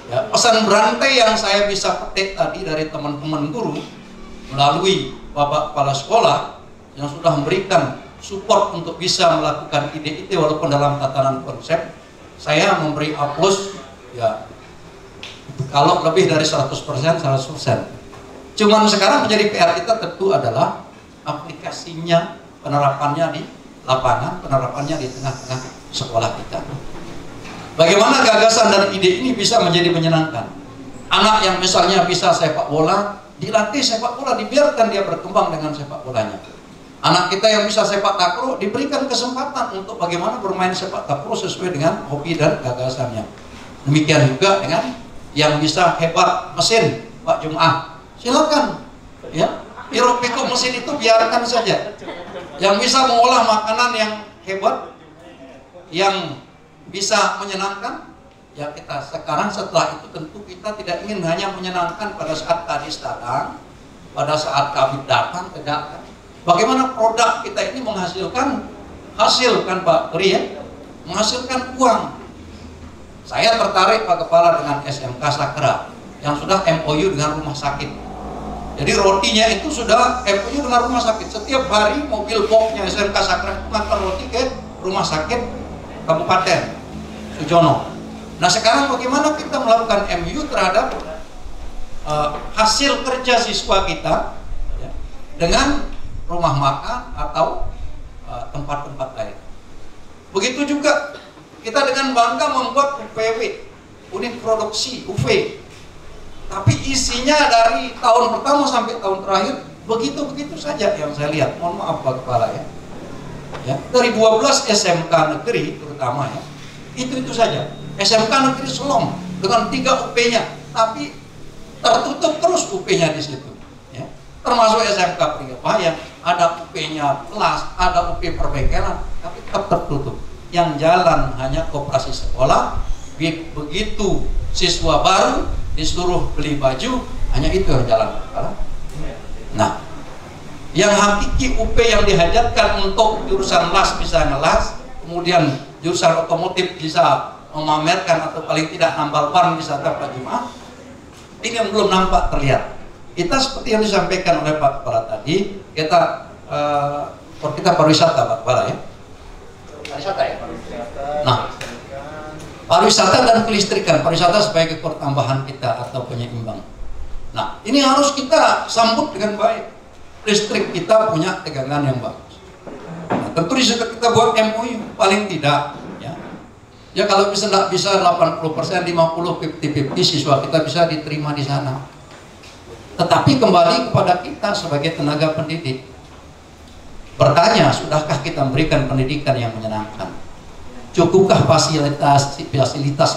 M: ya, pesan berantai yang saya bisa petik tadi dari teman-teman guru melalui Bapak Kepala Sekolah yang sudah memberikan support untuk bisa melakukan ide-ide walaupun dalam tatanan konsep, saya memberi aplaus, ya, kalau lebih dari 100%, 100%. Cuman sekarang menjadi PR kita tentu adalah aplikasinya, penerapannya di lapangan, penerapannya di tengah-tengah sekolah kita. Bagaimana gagasan dan ide ini bisa menjadi menyenangkan? Anak yang misalnya bisa sepak bola, dilatih sepak bola, dibiarkan dia berkembang dengan sepak bolanya. Anak kita yang bisa sepak takraw, diberikan kesempatan untuk bagaimana bermain sepak takraw sesuai dengan hobi dan gagasannya. Demikian juga dengan yang bisa hebat mesin, Pak Jum'ah. Silakan, ya, hiruk pikuk mesin itu biarkan saja. Yang bisa mengolah makanan yang hebat, yang bisa menyenangkan, ya kita sekarang setelah itu tentu kita tidak ingin hanya menyenangkan pada saat kadis datang, pada saat kabid datang, tidak. Bagaimana produk kita ini menghasilkan hasil kan Pak Tri ya, menghasilkan uang. Saya tertarik Pak Kepala dengan SMK Sakra yang sudah MOU dengan rumah sakit. Jadi rotinya itu sudah MOU dengan rumah sakit. Setiap hari mobil boxnya SMK Sakra itu ngantar roti ke rumah sakit Kabupaten Sujono. Nah sekarang bagaimana kita melakukan MOU terhadap hasil kerja siswa kita ya, dengan rumah makan atau tempat-tempat lain. Begitu juga kita dengan bangga membuat UPW, unit produksi UV. Tapi isinya dari tahun pertama sampai tahun terakhir begitu-begitu saja yang saya lihat. Mohon maaf Pak Kepala ya. ya, dari 12 SMK negeri terutama ya, itu saja. SMK negeri Selong dengan 3 UP-nya, tapi tertutup terus UP-nya di situ. Ya. Termasuk SMK Pringgebah yang ada UP-nya kelas, ada UP perbengkelan, tapi tetap tertutup. Yang jalan hanya koperasi sekolah. Begitu siswa baru disuruh beli baju, hanya itu yang jalan. Nah, yang hakiki UP yang dihajarkan untuk jurusan las bisa ngelas, kemudian jurusan otomotif bisa memamerkan atau paling tidak nambal ban bisa dapat Jumat, ini yang belum nampak terlihat. Kita seperti yang disampaikan oleh Pak Kepala tadi, kita pariwisata Pak Kepala ya. Pariwisata ya. Nah, pariwisata dan kelistrikan, pariwisata sebagai ekspor tambahan kita atau penyeimbang. Nah, ini harus kita sambut dengan baik. Listrik kita punya tegangan yang bagus. Nah, tentu di situ kita buat MOU paling tidak ya. Ya kalau bisa 80%, 50, 50-50 siswa kita bisa diterima di sana. Tetapi kembali kepada kita sebagai tenaga pendidik. Bertanya, sudahkah kita memberikan pendidikan yang menyenangkan? Cukupkah fasilitas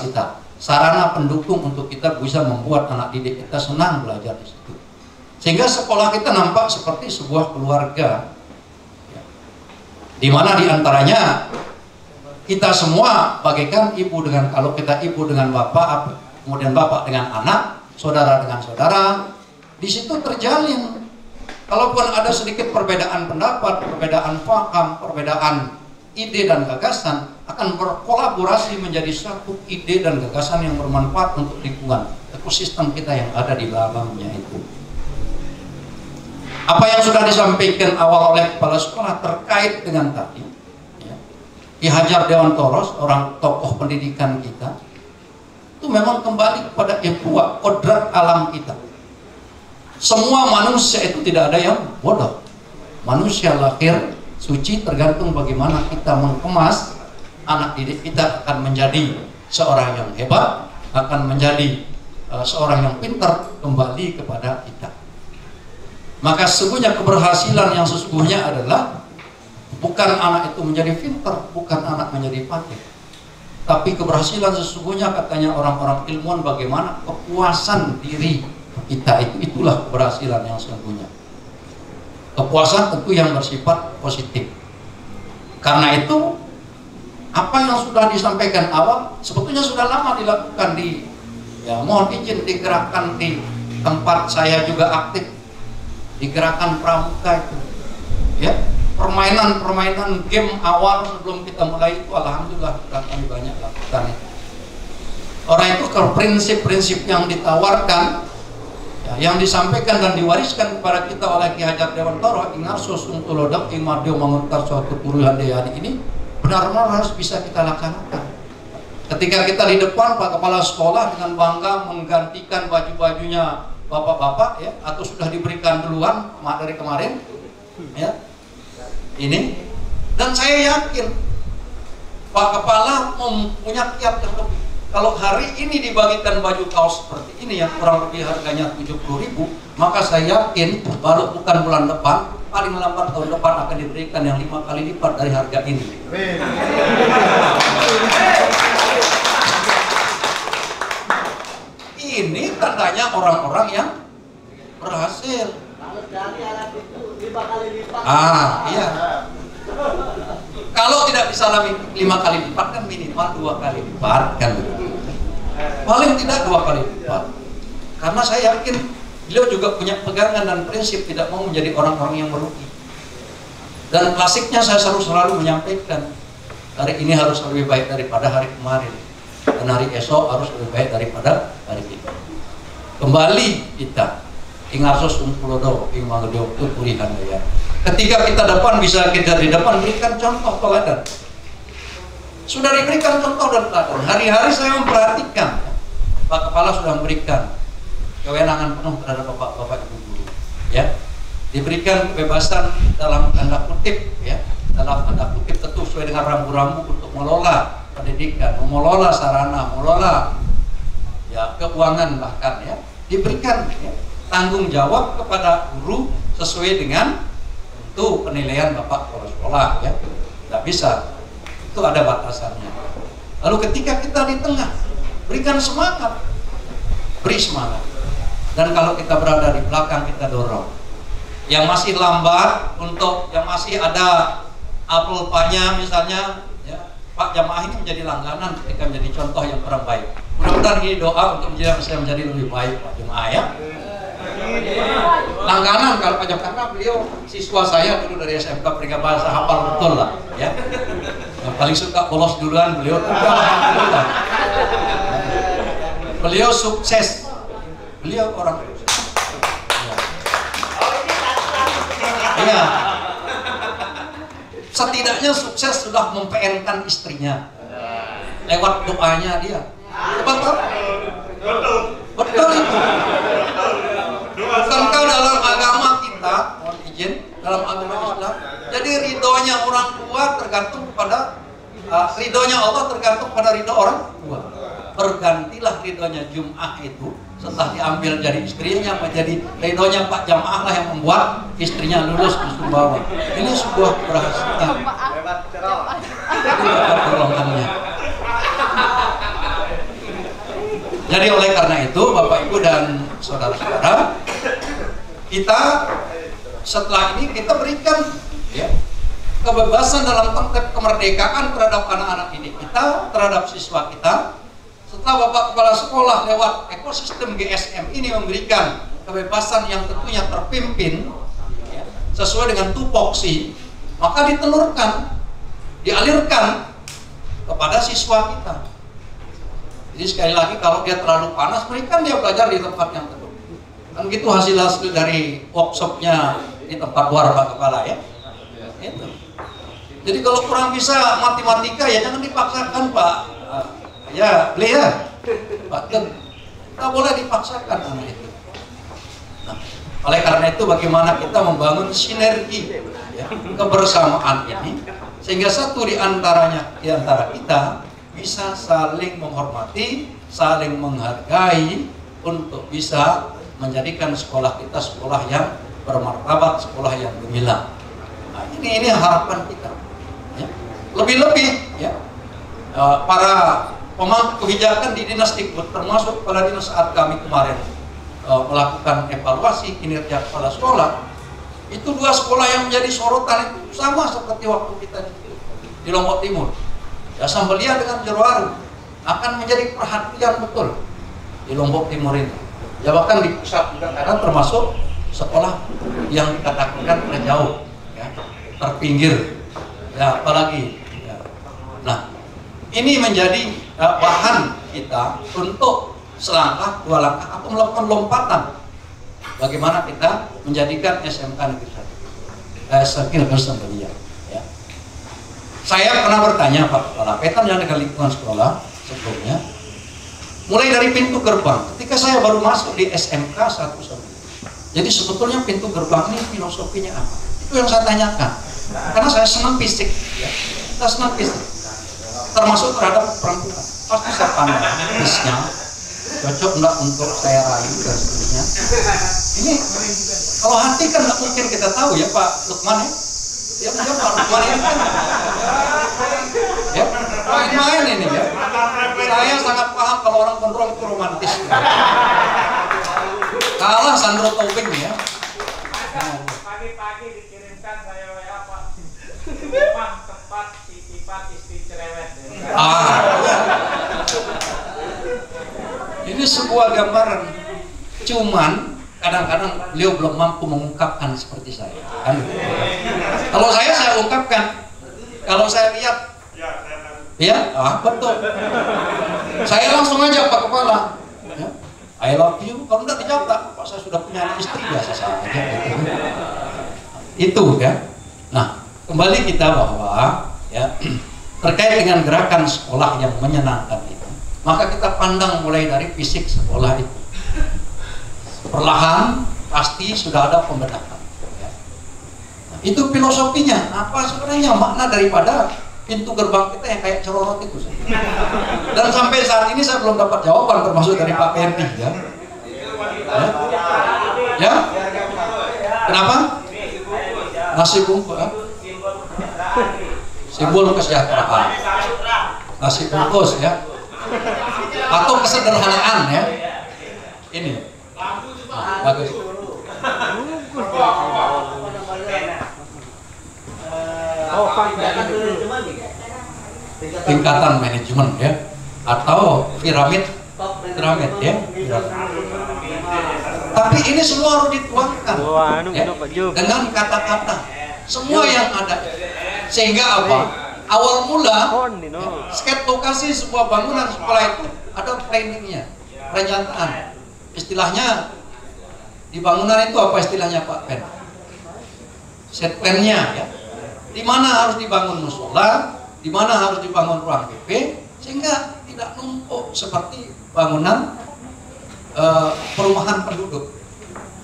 M: kita, sarana pendukung untuk kita bisa membuat anak didik kita senang belajar di situ? Sehingga sekolah kita nampak seperti sebuah keluarga, ya, di mana diantaranya kita semua bagaikan ibu dengan, kalau kita ibu dengan bapak, kemudian bapak dengan anak, saudara dengan saudara, di situ terjalin. Kalaupun ada sedikit perbedaan pendapat, perbedaan paham, perbedaan ide dan gagasan, akan berkolaborasi menjadi satu ide dan gagasan yang bermanfaat untuk lingkungan, ekosistem kita yang ada di dalamnya itu. Apa yang sudah disampaikan awal oleh kepala sekolah terkait dengan tadi, ya, Ki Hajar Dewantoro, orang tokoh pendidikan kita, itu memang kembali kepada ihwa kodrat alam kita. Semua manusia itu tidak ada yang bodoh. Manusia lahir suci, tergantung bagaimana kita mengemas anak didik kita akan menjadi seorang yang hebat, akan menjadi seorang yang pintar, kembali kepada kita. Maka sesungguhnya keberhasilan yang sesungguhnya adalah bukan anak itu menjadi pintar, bukan anak menjadi pandai, tapi keberhasilan sesungguhnya katanya orang-orang ilmuwan bagaimana kepuasan diri kita itulah keberhasilan yang sesungguhnya. Kepuasan tentu yang bersifat positif. Karena itu apa yang sudah disampaikan awal sebetulnya sudah lama dilakukan di, ya mohon izin, digerakkan di tempat saya juga aktif, di gerakan pramuka itu, ya permainan game awal sebelum kita mulai itu alhamdulillah kami banyak lakukan itu. Orang itu ke prinsip-prinsip yang ditawarkan, ya, yang disampaikan dan diwariskan kepada kita oleh Ki Hajar Dewantoro, Ingarso Sungtulodak Imadio Manguntar suatu kuruhan deyani ini benar-benar harus bisa kita laksanakan. Ketika kita di depan Pak Kepala Sekolah dengan bangga menggantikan baju-bajunya bapak-bapak ya, atau sudah diberikan duluan dari kemarin ya ini, dan saya yakin Pak Kepala mempunyai kiat yang lebih. Kalau hari ini dibagikan baju kaos seperti ini yang kurang lebih harganya 70.000, maka saya yakin baru bukan bulan depan, paling lambat tahun depan akan diberikan yang 5 kali lipat dari harga ini. Ini tandanya orang-orang yang berhasil. Iya. Kalau tidak bisa 5 kali lipat kan minimal 2 kali lipat kan. Paling tidak 2 kali lipat. Karena saya yakin beliau juga punya pegangan dan prinsip tidak mau menjadi orang-orang yang merugi. Dan klasiknya saya selalu menyampaikan, hari ini harus lebih baik daripada hari kemarin. Dan hari esok harus lebih baik daripada hari ini. Kembali kita Ingarsos Umpulodo Imagdio itu purihan ya. Ketika kita depan bisa kita di depan berikan contoh teladan. Sudah diberikan contoh dan teladan. Hari-hari saya memperhatikan Pak Kepala sudah memberikan kewenangan penuh terhadap bapak-bapak ibu guru. Ya, diberikan kebebasan dalam tanda kutip ya, dalam tanda kutip tentu sesuai dengan rambu-rambu untuk mengelola pendidikan, mengelola sarana, mengelola ya keuangan bahkan ya, diberikan ya, tanggung jawab kepada guru sesuai dengan itu penilaian bapak kepala sekolah ya. Nggak bisa. Itu ada batasannya. Lalu ketika kita di tengah, berikan semangat. Beri semangat. Dan kalau kita berada di belakang, kita dorong. Yang masih lambat, untuk yang masih ada apel panya misalnya, ya, Pak jamaah ini menjadi langganan ketika menjadi contoh yang kurang baik. Mudah-mudahan ini doa untuk menjadi lebih baik Pak jemaah ya. Langganan kalau Pak Jemaah, karena beliau siswa saya dulu dari SMK Peringkat Bahasa, hafal betul lah ya. Yang paling suka bolos duluan beliau. Beliau sukses. Beliau orang sukses. Iya. Setidaknya sukses sudah mem-PN-kan istrinya lewat doanya dia. Betul? Betul itu. Bukankah dalam agama kita, mohon izin, dalam agama Islam, jadi ridhonya orang tua tergantung pada ridhonya Allah tergantung pada ridho orang tua. Bergantilah ridhonya Jum'ah itu setelah diambil dari istrinya menjadi ridhonya Pak Jamaah lah yang membuat istrinya lulus di Sumbawa. Ini sebuah keberhasilan. Jadi oleh karena itu Bapak Ibu dan saudara-saudara, kita setelah ini kita berikan ya, kebebasan dalam konteks kemerdekaan terhadap anak-anak ini kita, terhadap siswa kita. Setelah Bapak Kepala Sekolah lewat ekosistem GSM ini memberikan kebebasan yang tentunya terpimpin ya, sesuai dengan tupoksi, maka ditelurkan, dialirkan kepada siswa kita. Jadi sekali lagi kalau dia terlalu panas, berikan dia belajar di tempat yang teduh. Kan gitu hasil dari workshopnya di tempat luar Pak Kepala ya. Itu. Jadi kalau kurang bisa matematika ya jangan dipaksakan Pak. Ya, beli ya. Pak, tak boleh dipaksakan anak itu. Nah, oleh karena itu bagaimana kita membangun sinergi ya, kebersamaan ini sehingga satu di antara kita bisa saling menghormati, saling menghargai untuk bisa menjadikan sekolah kita sekolah yang bermartabat, sekolah yang gemilang. Nah, ini harapan kita. Ya. Lebih-lebih ya, para pemangku kebijakan di Dinas Dikbud termasuk kepala dinas saat kami kemarin melakukan evaluasi kinerja kepala sekolah, itu dua sekolah yang menjadi sorotan itu sama seperti waktu kita di Lombok Timur. Ya, Sambelia dengan Jerowaru akan menjadi perhatian betul di Lombok Timur ini. Ya bahkan di pusat juga karena termasuk sekolah yang dikatakan terjauh, ya, terpinggir, ya apalagi. Ya. Nah, ini menjadi bahan kita untuk selangkah, dua langkah atau melakukan lompatan. Bagaimana kita menjadikan SMK Negeri 1 Sambelia. Ya. Saya pernah bertanya Pak Kepala Petan yang dengan lingkungan sekolah sebelumnya, mulai dari pintu gerbang. Ketika saya baru masuk di SMK 1 Sambelia, jadi sebetulnya pintu gerbang ini filosofinya apa? Itu yang saya tanyakan. Karena saya senang fisik, ya. Kita senang fisik. Termasuk terhadap perempuan. Pasti saya pandang bisnya cocok enggak untuk saya rayu dan seterusnya. Ini kalau hati kan enggak mungkin kita tahu ya Pak Lukman ya. Ya Pak Lukman ini kan ya main-main ini ya. Saya sangat paham kalau orang gondrong itu romantis. Kalah Sandro Tobing ya.
F: Pagi-pagi dikirimkan saya WA Pak. Rumah tempat titipan istri cerewet.
M: Ini sebuah gambaran. Cuman kadang-kadang beliau belum mampu mengungkapkan seperti saya. Kan? Kalau saya ungkapkan. Kalau saya lihat, ya, betul. Saya langsung aja Pak Kepala. Ya, I love you. Kalau enggak dijawab, Pak saya sudah punya anak istri biasa saja. Itu kan. Nah, kembali kita bahwa ya terkait dengan gerakan sekolah yang menyenangkan itu, maka kita pandang mulai dari fisik sekolah itu. Perlahan pasti sudah ada pembenahan. Ya. Nah, itu filosofinya. Apa sebenarnya makna daripada pintu gerbang kita yang kayak cerorot itu? Dan sampai saat ini saya belum dapat jawaban termasuk dari Pak Perdi. Ya. Ya? Kenapa? Nasi bungkus. simbol kesejahteraan, nasi bungkus ya, atau kesederhanaan ya. Ini bagus. Tingkatan manajemen ya, atau piramid ya. Tapi ini semua harus dituangkan ya, dengan kata-kata semua yang ada, sehingga apa? Awal mula sket lokasi sebuah bangunan sekolah itu ada planningnya, perencanaan. Istilahnya di bangunan itu apa istilahnya Pak Pen? Set plan-nya ya. Di mana harus dibangun musola, di mana harus dibangun ruang PP, sehingga tidak numpuk seperti bangunan perumahan penduduk.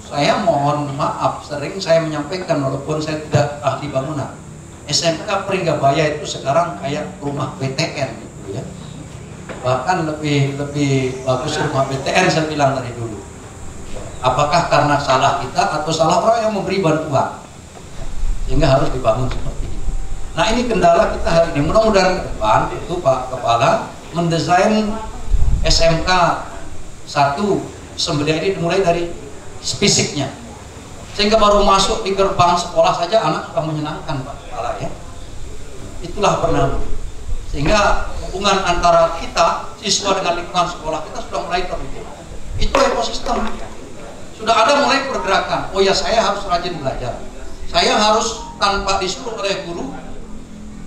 M: Saya mohon maaf, sering saya menyampaikan walaupun saya tidak ahli bangunan. SMK Pringgabaya itu sekarang kayak rumah BTN gitu ya. Bahkan lebih bagus rumah BTN saya bilang dari dulu. Apakah karena salah kita atau salah orang yang memberi bantuan sehingga harus dibangun seperti itu. Nah ini kendala kita hari ini. Mudah-mudahan ke depan itu Pak Kepala mendesain SMK 1 Sembelih ini dimulai dari fisiknya, sehingga baru masuk di gerbang sekolah saja anak sudah menyenangkan Pak Kepala ya. Itulah pernah, sehingga hubungan antara kita siswa dengan lingkungan sekolah kita sudah mulai terbentuk. Itu ekosistem. Sudah ada mulai pergerakan. Oh ya, saya harus rajin belajar. Saya harus tanpa disuruh oleh guru,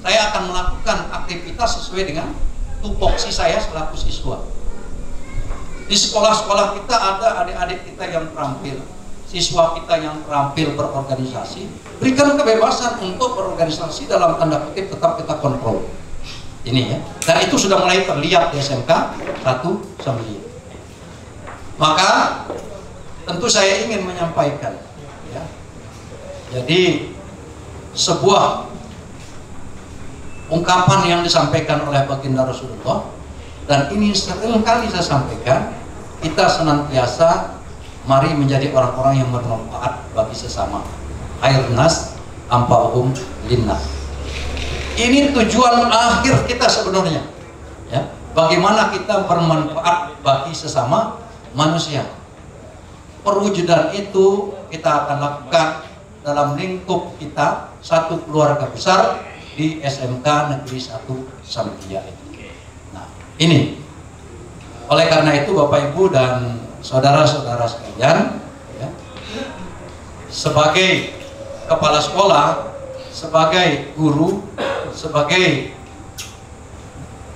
M: saya akan melakukan aktivitas sesuai dengan tupoksi saya selaku siswa. Di sekolah-sekolah kita ada adik-adik kita yang terampil, siswa kita yang terampil berorganisasi. Berikan kebebasan untuk berorganisasi, dalam tanda kutip tetap kita kontrol. Ini ya. Dan itu sudah mulai terlihat di SMK 1 Sembelih. Maka tentu saya ingin menyampaikan ya. Jadi sebuah ungkapan yang disampaikan oleh baginda Rasulullah, dan ini sering kali saya sampaikan, kita senantiasa mari menjadi orang-orang yang bermanfaat bagi sesama. Khairun nas anfa'uhum linnas. Ini tujuan akhir kita sebenarnya ya. Bagaimana kita bermanfaat bagi sesama manusia. Perwujudan itu kita akan lakukan dalam lingkup kita, satu keluarga besar di SMK Negeri 1 Sambia itu. Nah, ini oleh karena itu Bapak Ibu dan saudara-saudara sekalian ya, sebagai kepala sekolah, sebagai guru, sebagai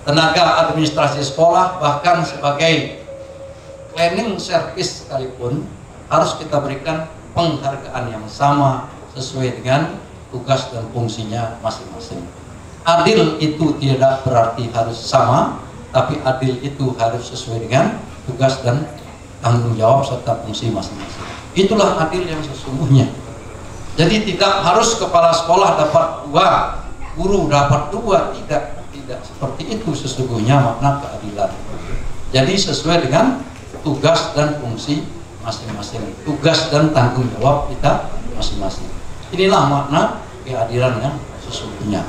M: tenaga administrasi sekolah, bahkan sebagai cleaning service sekalipun, harus kita berikan penghargaan yang sama sesuai dengan tugas dan fungsinya masing-masing. Adil itu tidak berarti harus sama, tapi adil itu harus sesuai dengan tugas dan tanggung jawab serta fungsi masing-masing. Itulah adil yang sesungguhnya. Jadi tidak harus kepala sekolah dapat 2, guru dapat 2, tidak seperti itu sesungguhnya makna keadilan. Jadi sesuai dengan tugas dan fungsi masing-masing, tugas dan tanggung jawab kita masing-masing. Inilah makna keadilan yang sesungguhnya.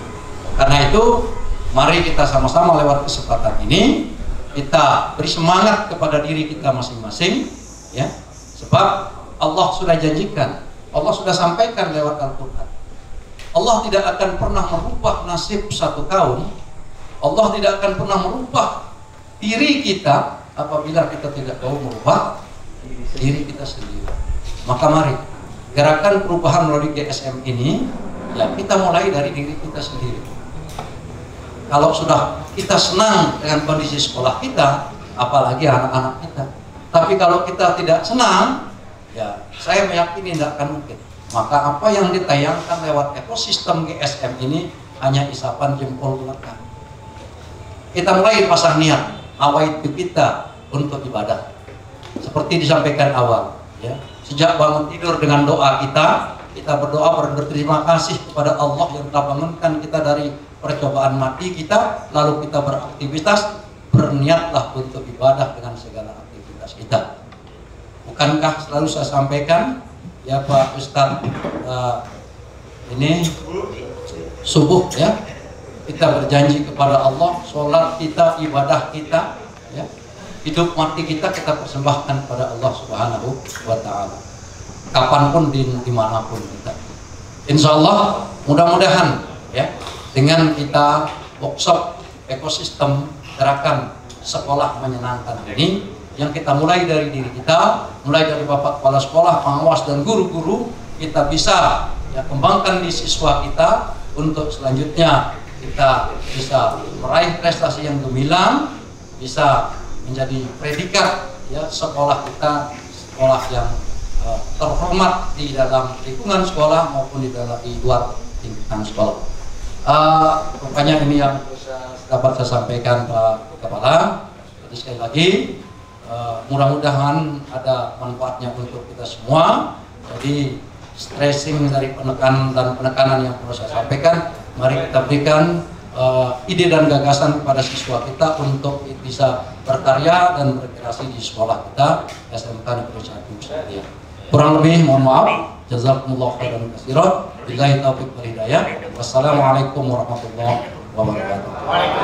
M: Karena itu mari kita sama-sama lewat kesempatan ini kita beri semangat kepada diri kita masing-masing ya. Sebab Allah sudah janjikan, Allah sudah sampaikan lewat Al-Qur'an. Allah tidak akan pernah merubah nasib satu kaum. Allah tidak akan pernah merubah diri kita apabila kita tidak mau merubah diri kita sendiri. Maka mari gerakan perubahan melalui GSM ini ya kita mulai dari diri kita sendiri. Kalau sudah kita senang dengan kondisi sekolah kita, apalagi anak-anak kita. Tapi kalau kita tidak senang, ya saya meyakini tidak akan mungkin. Maka apa yang ditayangkan lewat ekosistem GSM ini hanya isapan jempol belakang. Kita mulai pasang niat awal itu kita untuk ibadah. Seperti disampaikan awal, ya. Sejak bangun tidur dengan doa kita berdoa berterima kasih kepada Allah yang telah bangunkan kita dari percobaan mati kita, lalu kita beraktivitas, berniatlah untuk ibadah dengan segala aktivitas kita. Bukankah selalu saya sampaikan ya Pak Ustadz, ini subuh ya, kita berjanji kepada Allah, sholat kita, ibadah kita, ya, hidup mati kita persembahkan kepada Allah Subhanahu wa Ta'ala. Kapanpun, dimanapun kita. Insya Allah, mudah-mudahan ya, dengan kita workshop ekosistem gerakan sekolah menyenangkan ini, yang kita mulai dari diri kita, mulai dari Bapak Kepala Sekolah, pengawas dan guru-guru, kita bisa ya, kembangkan di siswa kita untuk selanjutnya kita bisa meraih prestasi yang gemilang, bisa menjadi predikat ya sekolah kita, sekolah yang terhormat di dalam lingkungan sekolah maupun di luar lingkungan sekolah. Rupanya ini yang dapat saya sampaikan Pak Kepala. Jadi sekali lagi mudah-mudahan ada manfaatnya untuk kita semua. Jadi stressing dari penekanan yang perlu saya sampaikan, mari kita berikan ide dan gagasan kepada siswa kita untuk bisa berkarya dan berkreasi di sekolah kita SMK Negeri 1 Kurang lebih mohon maaf. Jazakumullah khairan katsiran. Billahi taufiq wal hidayah. Wassalamualaikum warahmatullahi wabarakatuh.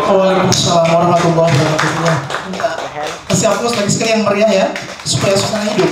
B: Waalaikumsalam warahmatullahi wabarakatuh. Kasih aplaus lagi sekali yang meriah ya, supaya suasana hidup.